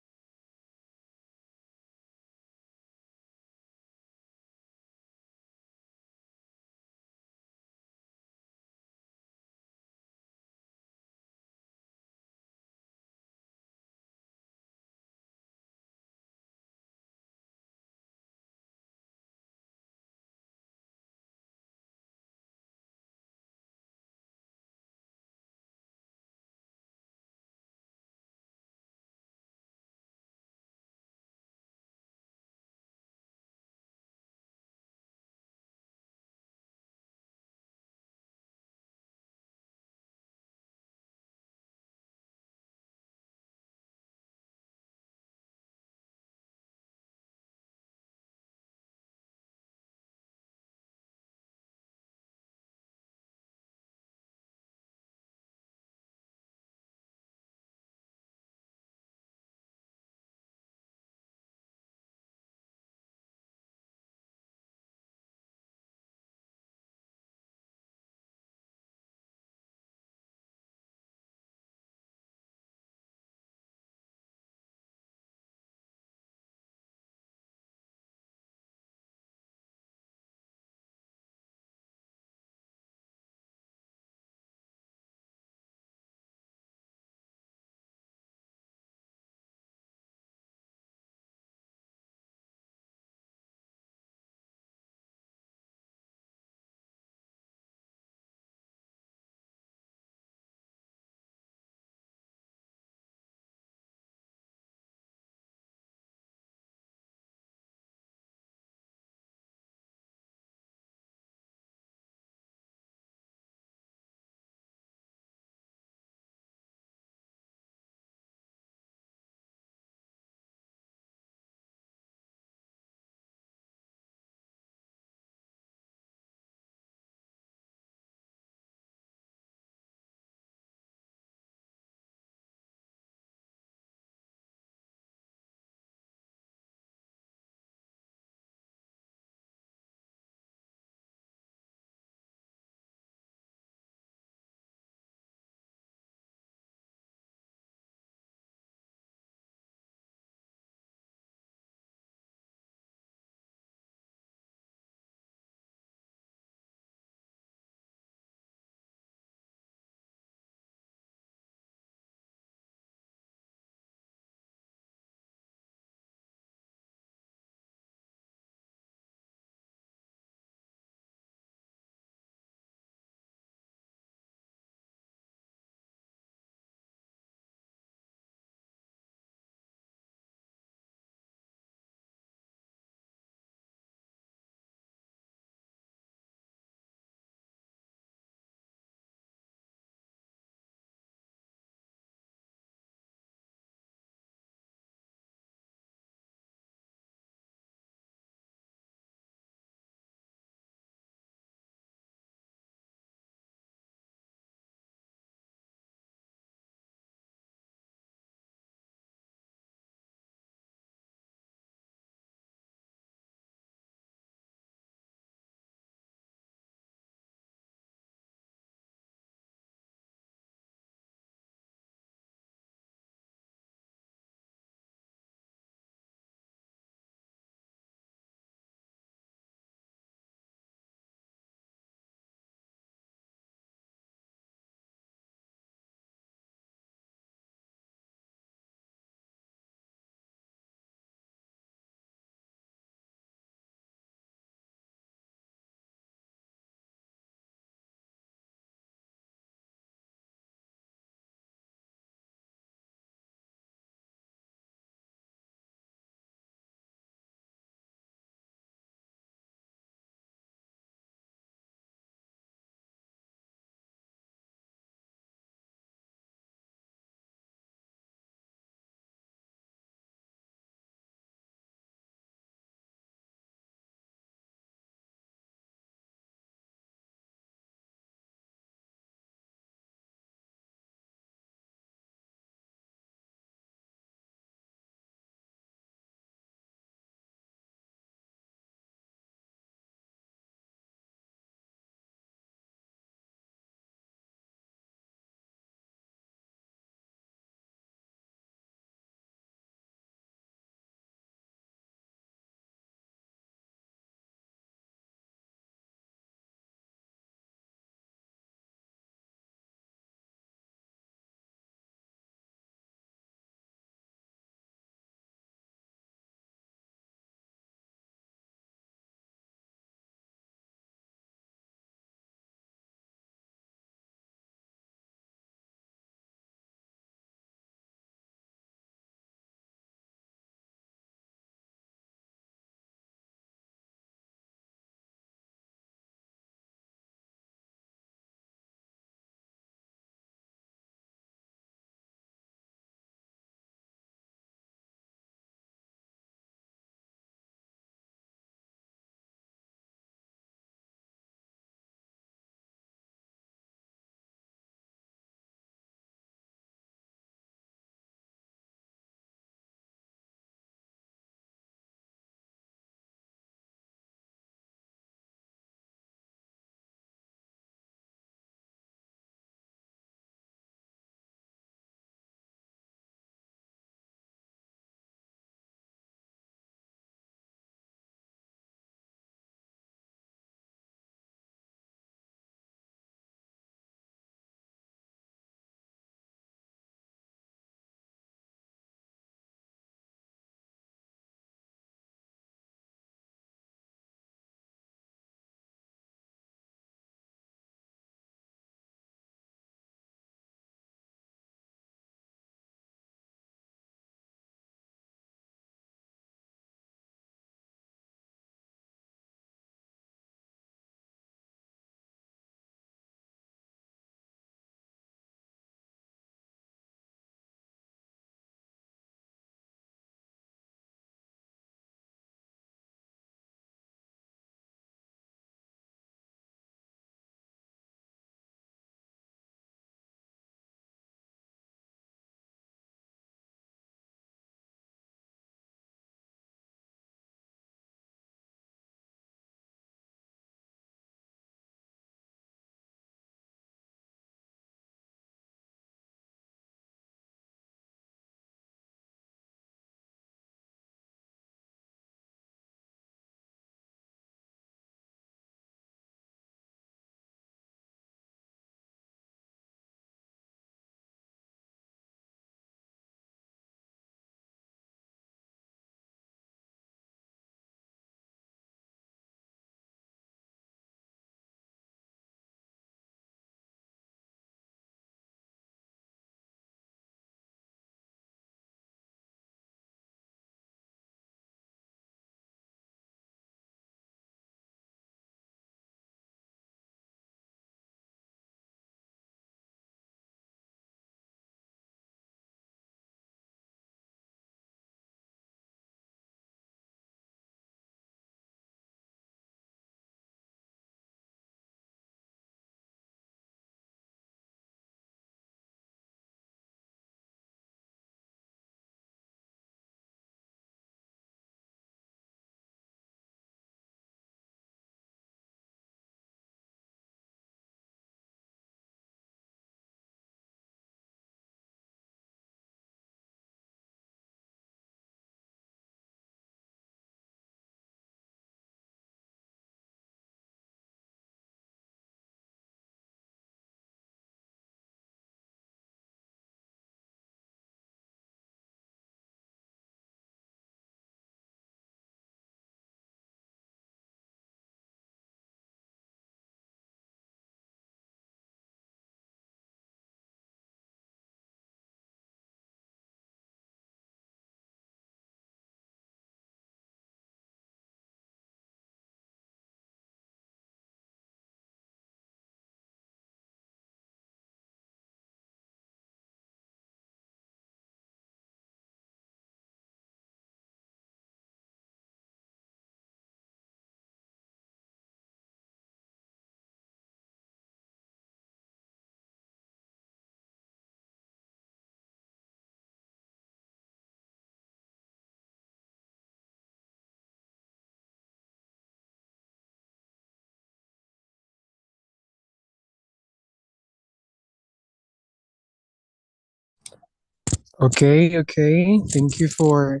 Okay. Thank you for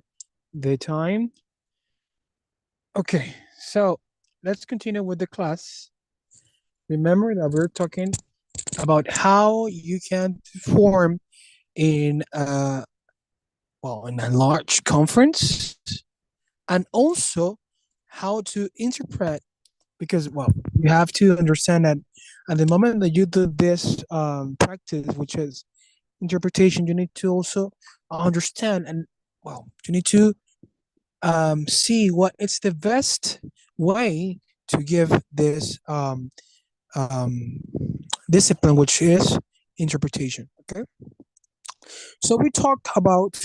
the time. Okay, so let's continue with the class. Remember that we're talking about how you can perform in in a large conference, and also how to interpret, because you have to understand that at the moment that you do this practice, which is interpretation, you need to also understand, and you need to see what is the best way to give this um, discipline, which is interpretation. Okay, so we talked about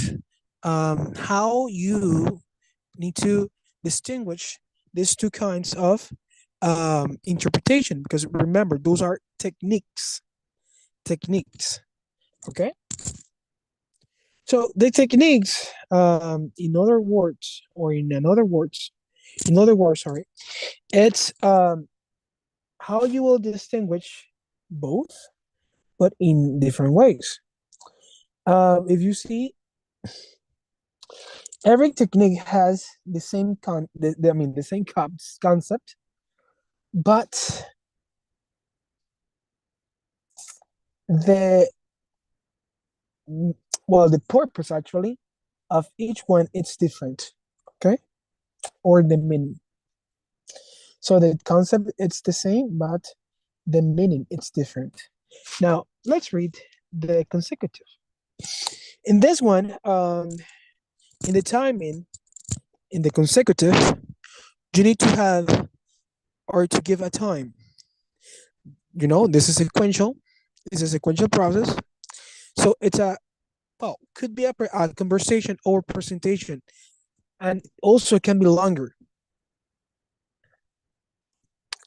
how you need to distinguish these two kinds of interpretation, because remember, those are techniques. Okay, so the techniques, in other words, sorry, it's how you will distinguish both, but in different ways. If you see, every technique has the same concept, but the the purpose actually of each one, it's different. Okay, or the meaning. So the concept, it's the same, but the meaning, it's different. Now let's read the consecutive. In this one, in the timing, in the consecutive, you need to have or to give a time. This is sequential. It's a sequential process. So it's could be a conversation or presentation, and also can be longer.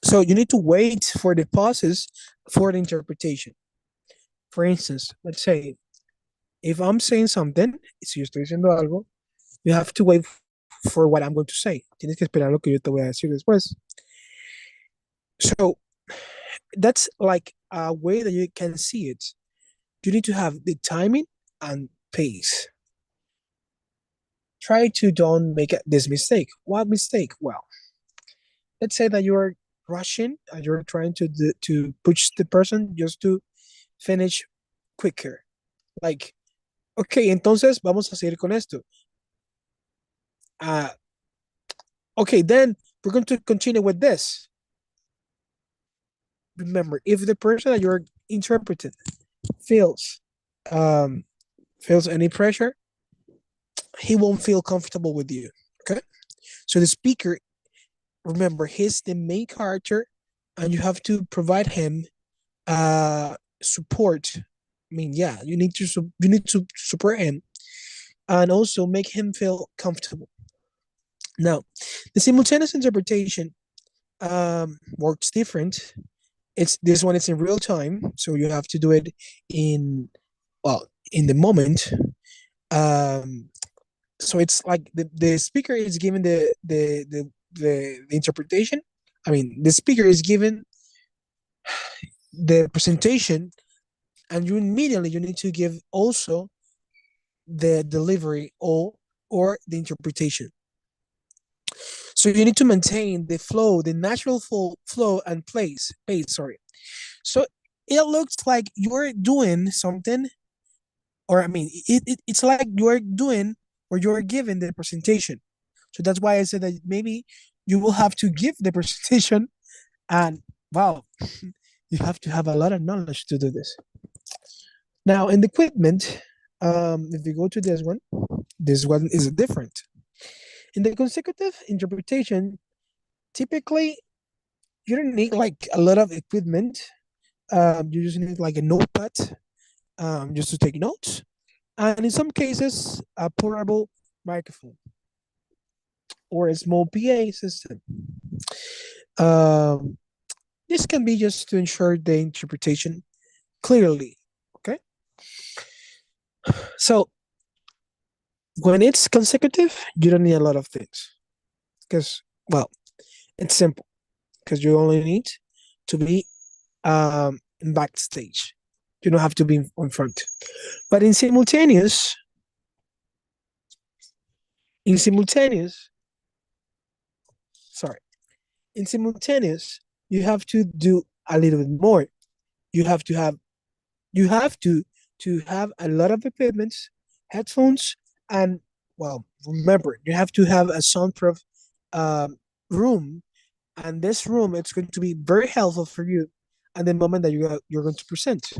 So you need to wait for the pauses for the interpretation. For instance, let's say if I'm saying something, si yo estoy diciendo algo, you have to wait for what I'm going to say. Tienes que esperar lo que yo te voy a decir después. So that's like a way that you can see it. You need to have the timing and pace. Try to don't make this mistake. What mistake? Well, let's say that you're rushing and you're trying to push the person just to finish quicker. Like, okay, entonces vamos a seguir con esto. Okay, then we're going to continue with this. Remember, if the person that you're interpreting feels any pressure, he won't feel comfortable with you. Okay, so the speaker, remember, he's the main character, and you have to provide him support. I mean, you need to support him and also make him feel comfortable. Now, the simultaneous interpretation works different. This one is in real time, so you have to do it in the moment. So it's like the speaker is given the interpretation. I mean, the speaker is given the presentation, and you immediately need to give also the delivery or the interpretation. So you need to maintain the flow, the natural flow and pace. Sorry. So it looks like you're doing something, or I mean, it's like you're doing or you're giving the presentation. So that's why I said that maybe you will have to give the presentation, and you have to have a lot of knowledge to do this. Now, in the equipment, if we go to this one is different. In the consecutive interpretation, typically you don't need like a lot of equipment. You just need like a notepad, just to take notes, and in some cases a portable microphone or a small PA system. This can be just to ensure the interpretation clearly. Okay, so when it's consecutive, you don't need a lot of things, because it's simple, because you only need to be in backstage. You don't have to be in front. But in simultaneous, In simultaneous, in simultaneous, you have to do a little bit more. You have to have a lot of equipment, headphones, and well, remember, you have to have a soundproof room, and this room it's going to be very helpful for you at the moment that you're going to present.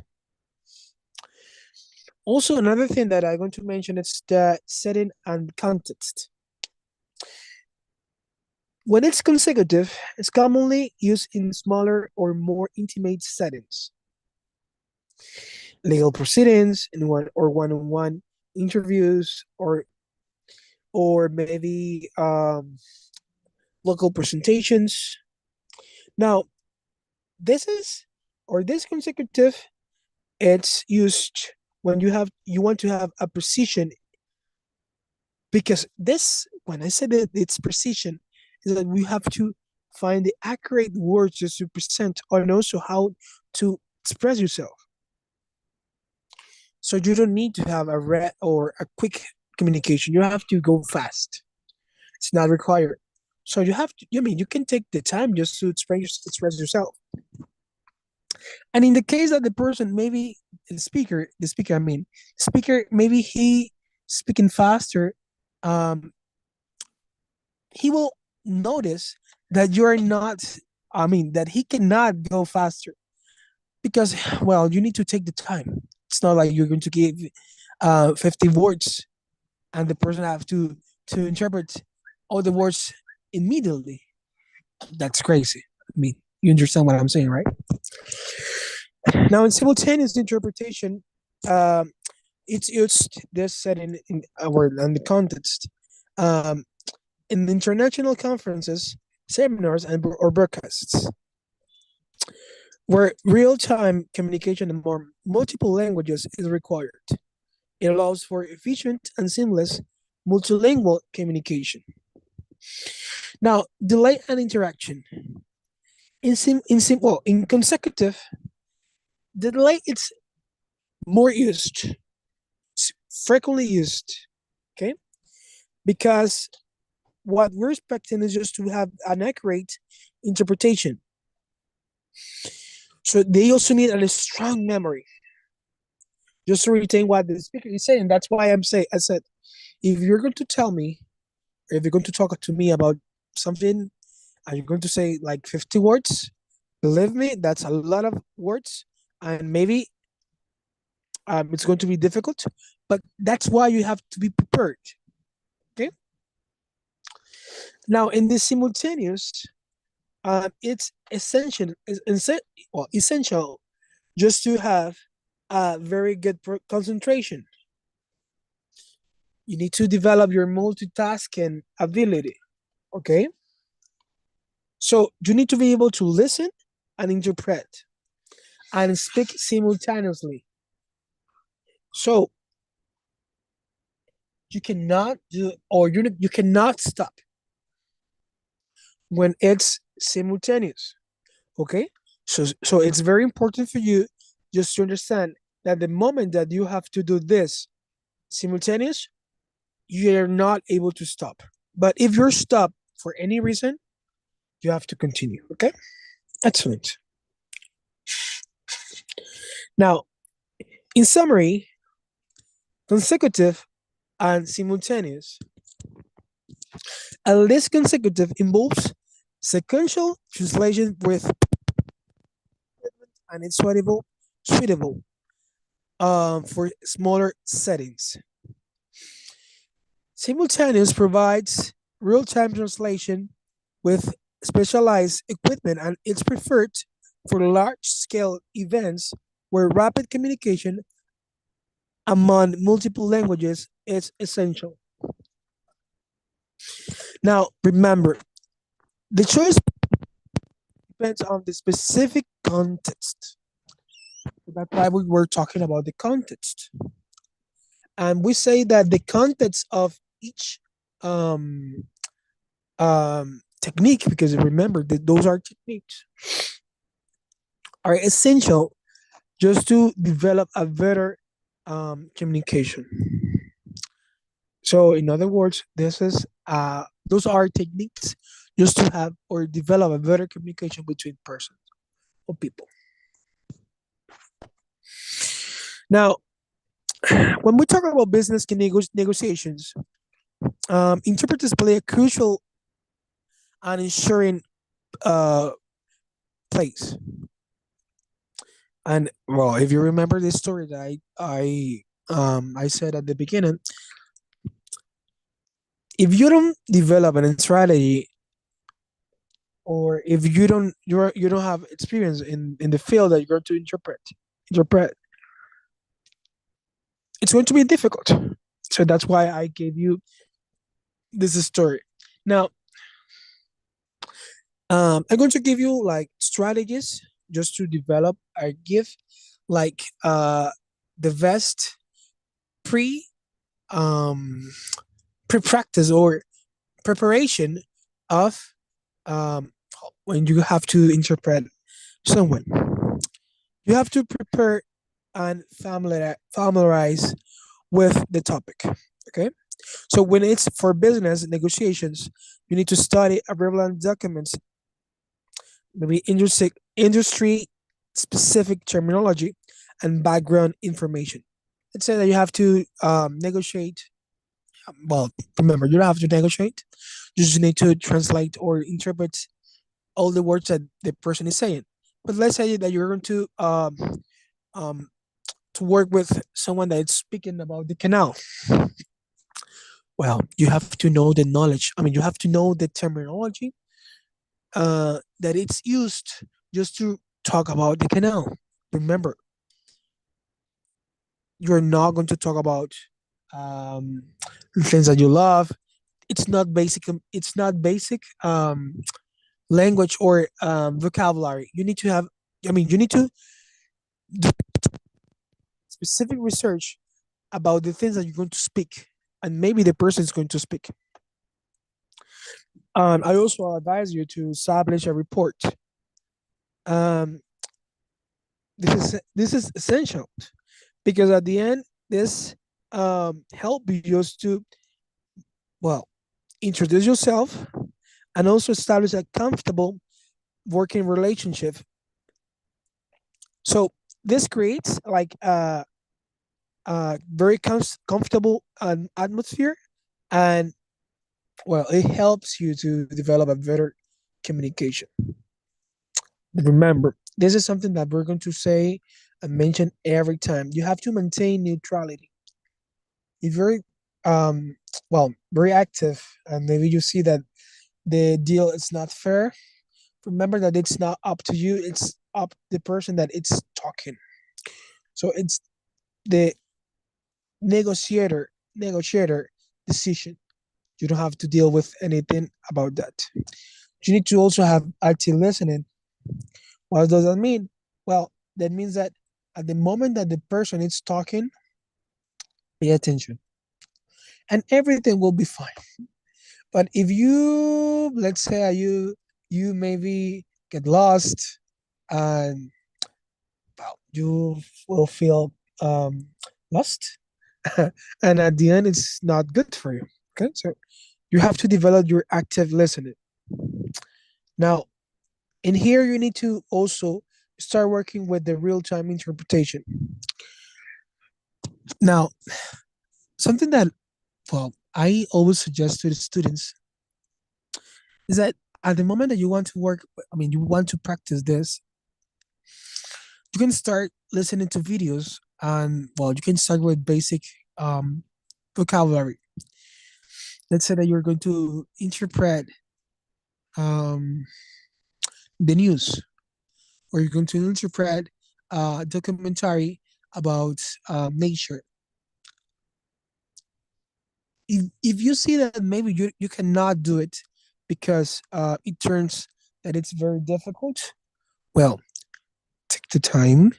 Also, another thing that I'm going to mention is the setting and context. When it's consecutive, it's commonly used in smaller or more intimate settings. Legal proceedings in one-on-one interviews, or maybe local presentations. Now, this consecutive, it's used when you want to have a precision, because when I said that it's precision, is that we have to find the accurate words just to present, and also how to express yourself. So you don't need to have a quick communication. You have to go fast. It's not required. So you have to. You can take the time just to express yourself. And in the case that the person, maybe the speaker, maybe he speaking faster, he will notice that you are not. That he cannot go faster, because you need to take the time. It's not like you're going to give 50 words and the person have to interpret all the words immediately. That's crazy. You understand what I'm saying, right? Now, in simultaneous interpretation, it's used this setting in the context in international conferences, seminars, or broadcasts, where real-time communication in multiple languages is required. It allows for efficient and seamless multilingual communication. Now, delay and interaction. In consecutive, the delay is more used. It's frequently used, okay? Because what we're expecting is just to have an accurate interpretation. So they also need a strong memory just to retain what the speaker is saying. That's why I said, if you're going to tell me, or if you're going to talk to me about something, and you're going to say like 50 words, believe me, that's a lot of words, and maybe it's going to be difficult, but that's why you have to be prepared, okay? Now, in the simultaneous, it's essential just to have a very good concentration. You need to develop your multitasking ability, okay? So you need to be able to listen and interpret and speak simultaneously. So you cannot you cannot stop when it's simultaneous, okay? So it's very important for you just to understand that the moment that you have to do this simultaneous, you're not able to stop. But if you're stopped for any reason, you have to continue, okay? Excellent. Now, in summary, consecutive and simultaneous. At least consecutive involves sequential translation with and it's suitable for smaller settings. Simultaneous provides real-time translation with specialized equipment, and it's preferred for large-scale events where rapid communication among multiple languages is essential. Now, remember, the choice depends on the specific context. That's why we were talking about the context. And we say that the context of each technique, because remember that those are techniques, are essential just to develop a better communication. So in other words, those are techniques just to have or develop a better communication between persons or people. Now, when we talk about business negotiations, interpreters play a crucial and ensuring place. And well, if you remember the story that I said at the beginning, if you don't develop an strategy, or if you don't have experience in the field that you're going to interpret, it's going to be difficult. So that's why I gave you this story. Now, I'm going to give you like strategies just to develop. I give like the best pre-practice or preparation of when you have to interpret someone. You have to prepare and familiarize with the topic. Okay, so when it's for business negotiations, you need to study relevant documents, maybe industry specific terminology and background information. Let's say that you have to negotiate. Well, remember, you don't have to negotiate. You just need to translate or interpret all the words that the person is saying. But let's say that you're going to work with someone that's speaking about the canal. Well, you have to know the knowledge. I mean, you have to know the terminology that it's used just to talk about the canal. Remember, you're not going to talk about things that you love. It's not basic. It's not basic language or vocabulary. You need to have. I mean, you need to do specific research about the things that you're going to speak, and maybe the person is going to speak. I also advise you to establish a report. This is essential because at the end, this help you just to introduce yourself and also establish a comfortable working relationship. So this creates like a very comfortable atmosphere, and it helps you to develop a better communication. Remember, this is something that we're going to say and mention every time. You have to maintain neutrality. If you're very active and maybe you see that the deal is not fair, remember that it's not up to you, it's up the person that it's talking. So it's the negotiator decision. You don't have to deal with anything about that. You need to also have active listening. What does that mean? Well, that means that at the moment that the person is talking, pay attention and everything will be fine. But if you, let's say you maybe get lost and you will feel lost and at the end it's not good for you. Okay, so you have to develop your active listening. Now, in here you need to also start working with the real-time interpretation. Now, something that I always suggest to the students is that at the moment that you want to work, you want to practice this, you can start listening to videos and you can start with basic vocabulary. Let's say that you're going to interpret the news, or you're going to interpret a documentary about nature. If you see that maybe you cannot do it because it turns that it's very difficult, well, take the time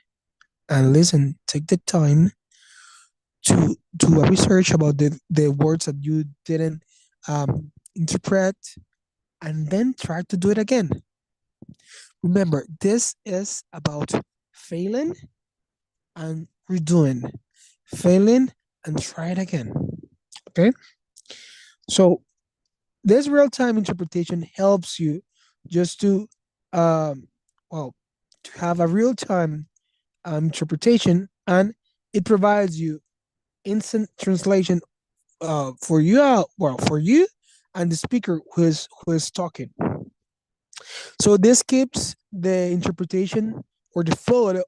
and listen. Take the time to do a research about the words that you didn't interpret, and then try to do it again. Remember, this is about failing and redoing, failing and try it again. Okay, So this real-time interpretation helps you just to well, to have a real-time interpretation, and it provides you instant translation for you, for you and the speaker who is talking. So this keeps the interpretation or the flow of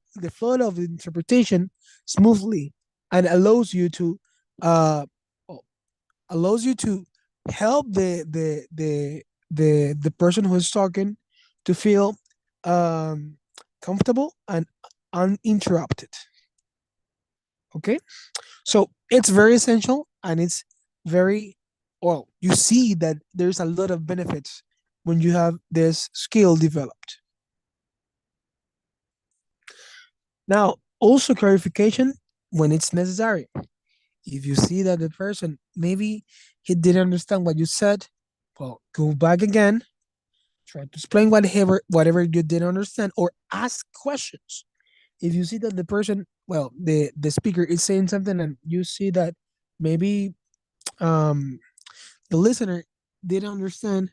the interpretation smoothly, and uh allows you to help the person who is talking to feel um comfortable and uninterrupted. Okay, so it's very essential, and it's very well, you see that there's a lot of benefits when you have this skill developed. Now, also clarification when it's necessary. If you see that the person maybe he didn't understand what you said, well, go back again, try to explain whatever you didn't understand, or ask questions. If you see that the person, well, the speaker is saying something, and you see that maybe um the listener didn't understand,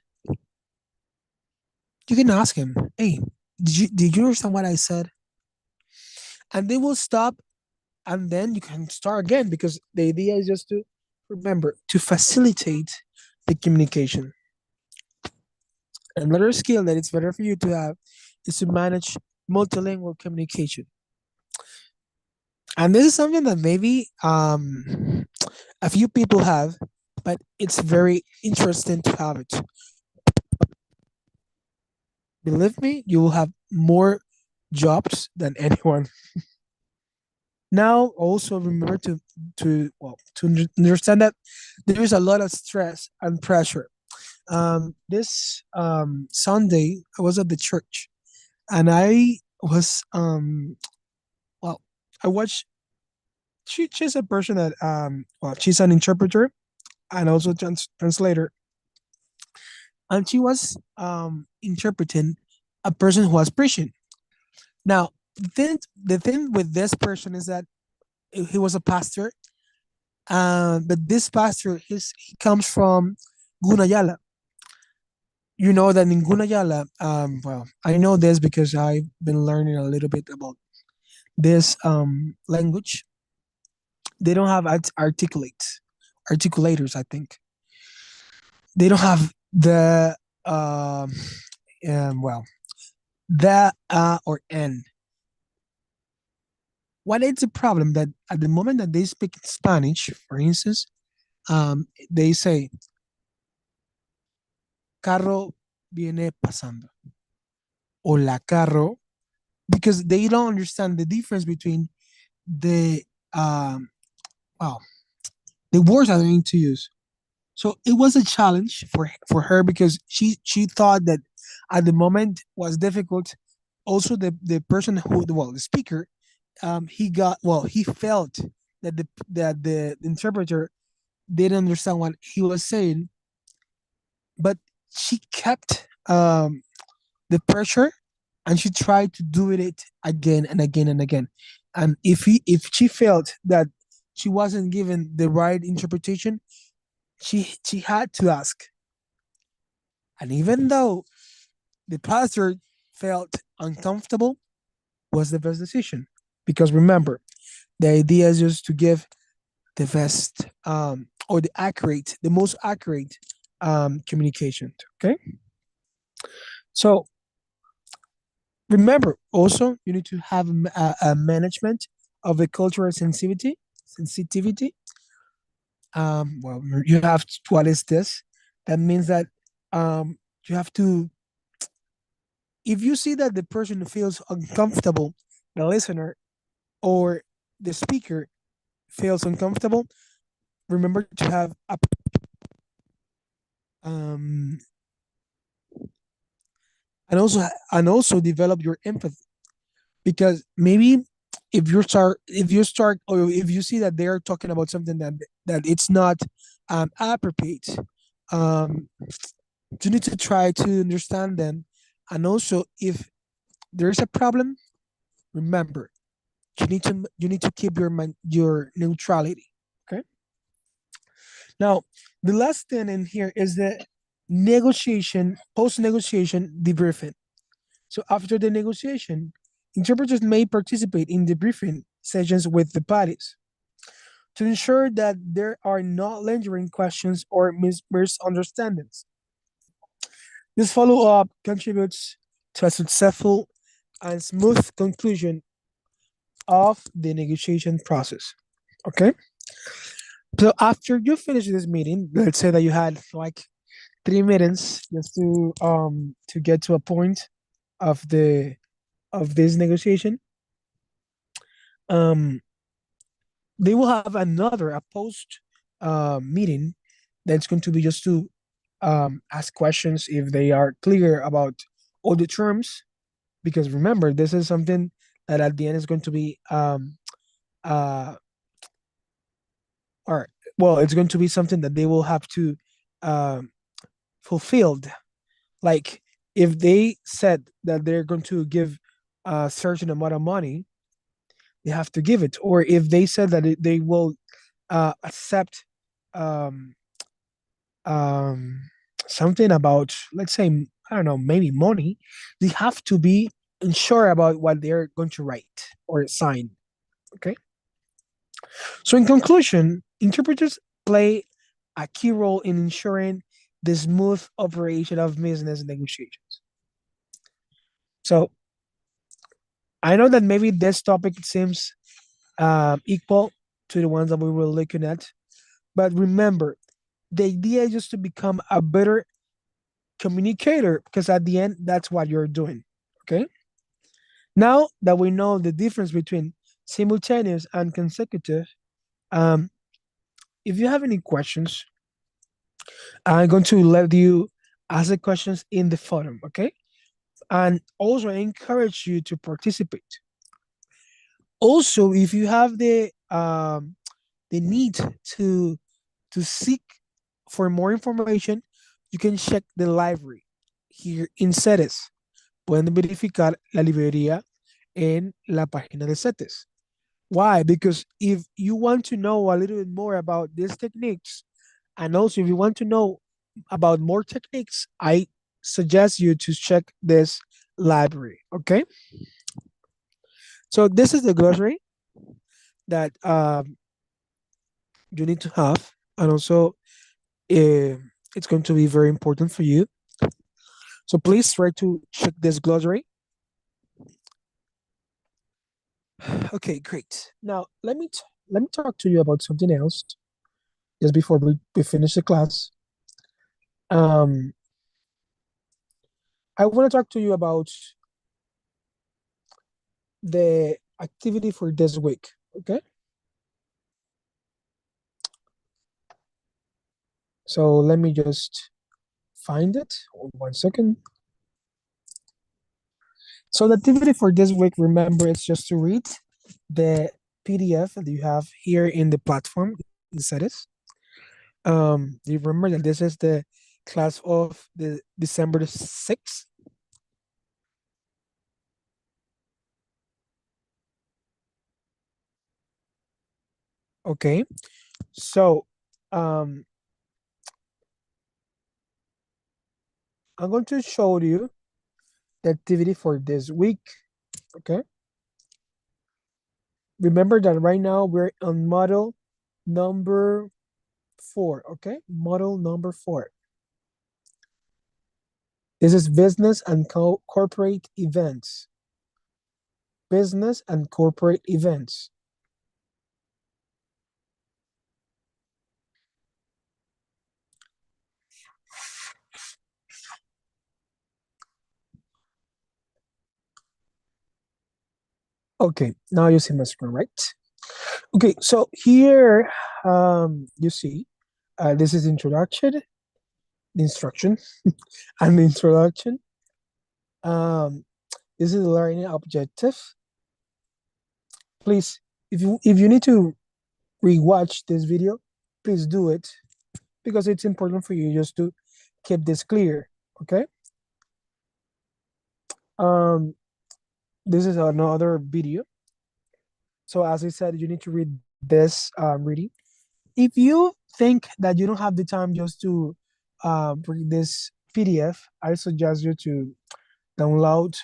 you can ask him, hey, did you understand what I said? And they will stop, and then you can start again, because the idea is just to remember to facilitate the communication. Another skill that it's better for you to have is to manage multilingual communication. And this is something that maybe a few people have, but it's very interesting to have it. Believe me, you will have more jobs than anyone. Now, also remember to understand that there is a lot of stress and pressure. This Sunday, I was at the church, and I was well, I watched. She's a person that she's an interpreter and also translator, and she was interpreting a person who was preaching. Now, the thing with this person is that he was a pastor, but this pastor he comes from Gunayala. You know that in Gunayala, well, I know this because I've been learning a little bit about this language. They don't have articulators. I think they don't have the well, the or n. What is the problem that at the moment that they speak Spanish, for instance, they say carro viene pasando, or la carro, because they don't understand the difference between the well, the words are going to use. So it was a challenge for her, because she thought that at the moment was difficult. Also, the person who, well, the speaker, he felt that the interpreter didn't understand what he was saying, but she kept the pressure, and she tried to do it again and again and again. And if she felt that she wasn't given the right interpretation, she had to ask. And even though the pastor felt uncomfortable, was the best decision, because remember, the idea is just to give the best or the most accurate communication. Okay, so remember also you need to have a management of the cultural sensitivity. Well, you have to, what is this? That means that you have to, if you see that the person feels uncomfortable, the listener or the speaker feels uncomfortable, remember to have a um and also develop your empathy, because maybe if you start or if you see that they are talking about something that it's not appropriate, um you need to try to understand them. And also, if there's a problem, remember, you need to keep your neutrality. Okay, now The last thing in here is the negotiation, post-negotiation debriefing. So after the negotiation, interpreters may participate in debriefing sessions with the parties to ensure that there are no lingering questions or misunderstandings. This follow-up contributes to a successful and smooth conclusion of the negotiation process. Okay? So after you finish this meeting, let's say that you had like 3 minutes just to get to a point of this negotiation. They will have another a post meeting that's going to be just to ask questions if they are clear about all the terms, because remember, this is something that at the end is going to be or well, it's going to be something that they will have to fulfilled. Like if they said that they're going to give a certain amount of money, they have to give it. Or if they said that they will accept um, um, something about, let's say, I don't know, maybe money, they have to be unsure about what they're going to write or sign. Okay. So in conclusion, interpreters play a key role in ensuring the smooth operation of business negotiations. So I know that maybe this topic seems equal to the ones that we were looking at, but remember, the idea is just to become a better communicator, because at the end, that's what you're doing. Okay. Now that we know the difference between simultaneous and consecutive, if you have any questions, I'm going to let you ask the questions in the forum, okay? And also I encourage you to participate. Also, if you have the need to seek for more information, you can check the library here in CETES. Pueden verificar la librería en la página de CETES. Why? Because if you want to know a little bit more about these techniques, and also if you want to know about more techniques, I suggest you to check this library, okay? So this is the glossary that you need to have, and also it's going to be very important for you. So please try to check this glossary. Okay, great. Now let me talk to you about something else just before we finish the class. I want to talk to you about the activity for this week, okay? So let me just find it. Hold 1 second. So the activity for this week, remember, it's just to read the PDF that you have here in the platform in CETES. Do you remember that this is the class of the December 6th? Okay, so I'm going to show you the activity for this week, okay? Remember that right now we're on model number 4, okay? Model number 4. This is business and corporate events. Business and corporate events. Okay, now you see my screen, right? Okay, so here you see this is introduction, the instruction, and the introduction. This is the learning objective. Please, if you need to rewatch this video, please do it, because it's important for you just to keep this clear, okay? This is another video. So as I said, you need to read this reading. If you think that you don't have the time just to read this PDF, I suggest you to download,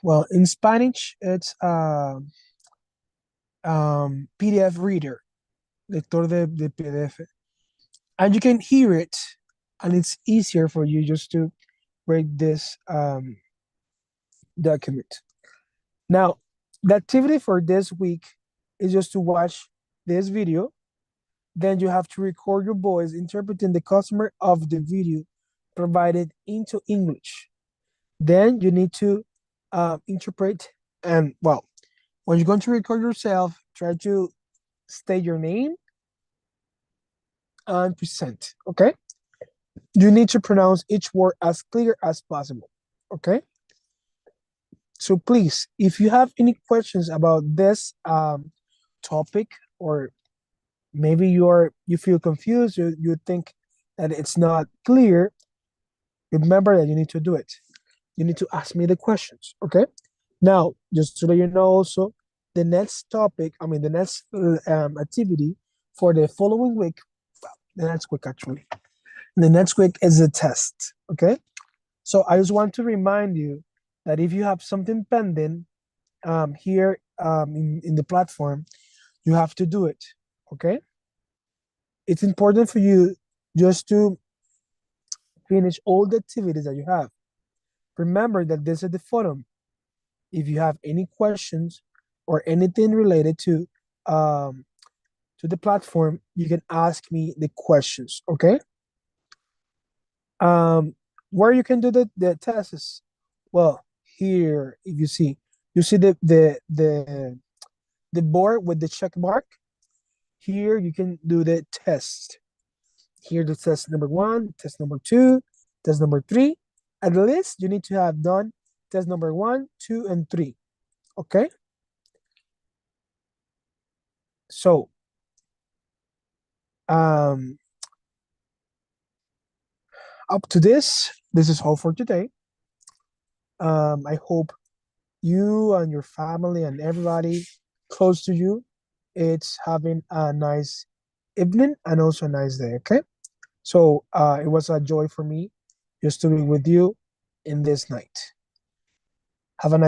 well, in Spanish, it's PDF reader, lector de PDF. And you can hear it, and it's easier for you just to read this document. Now, the activity for this week is just to watch this video. Then you have to record your voice interpreting the customer of the video provided into English. Then you need to interpret, and well, when you're going to record yourself, try to state your name and present, okay? You need to pronounce each word as clear as possible, okay? So please, if you have any questions about this topic, or maybe you feel confused, you think that it's not clear, remember that you need to do it. You need to ask me the questions, okay? Now, just to let you know also, the next topic, the next activity for the following week, the next week actually, the next week is a test, okay? So I just want to remind you that if you have something pending here in the platform, you have to do it, okay? It's important for you just to finish all the activities that you have. Remember that this is the forum. If you have any questions or anything related to the platform, you can ask me the questions, okay? Where you can do the tests? Well, here, if you see the board with the check mark. Here you can do the test. Here the test number 1, test number 2, test number 3. At least you need to have done test number 1, 2, and 3. Okay? So, up to this is all for today. I hope you and your family and everybody close to you, it's having a nice evening and also a nice day, okay? So it was a joy for me just to be with you in this night. Have a nice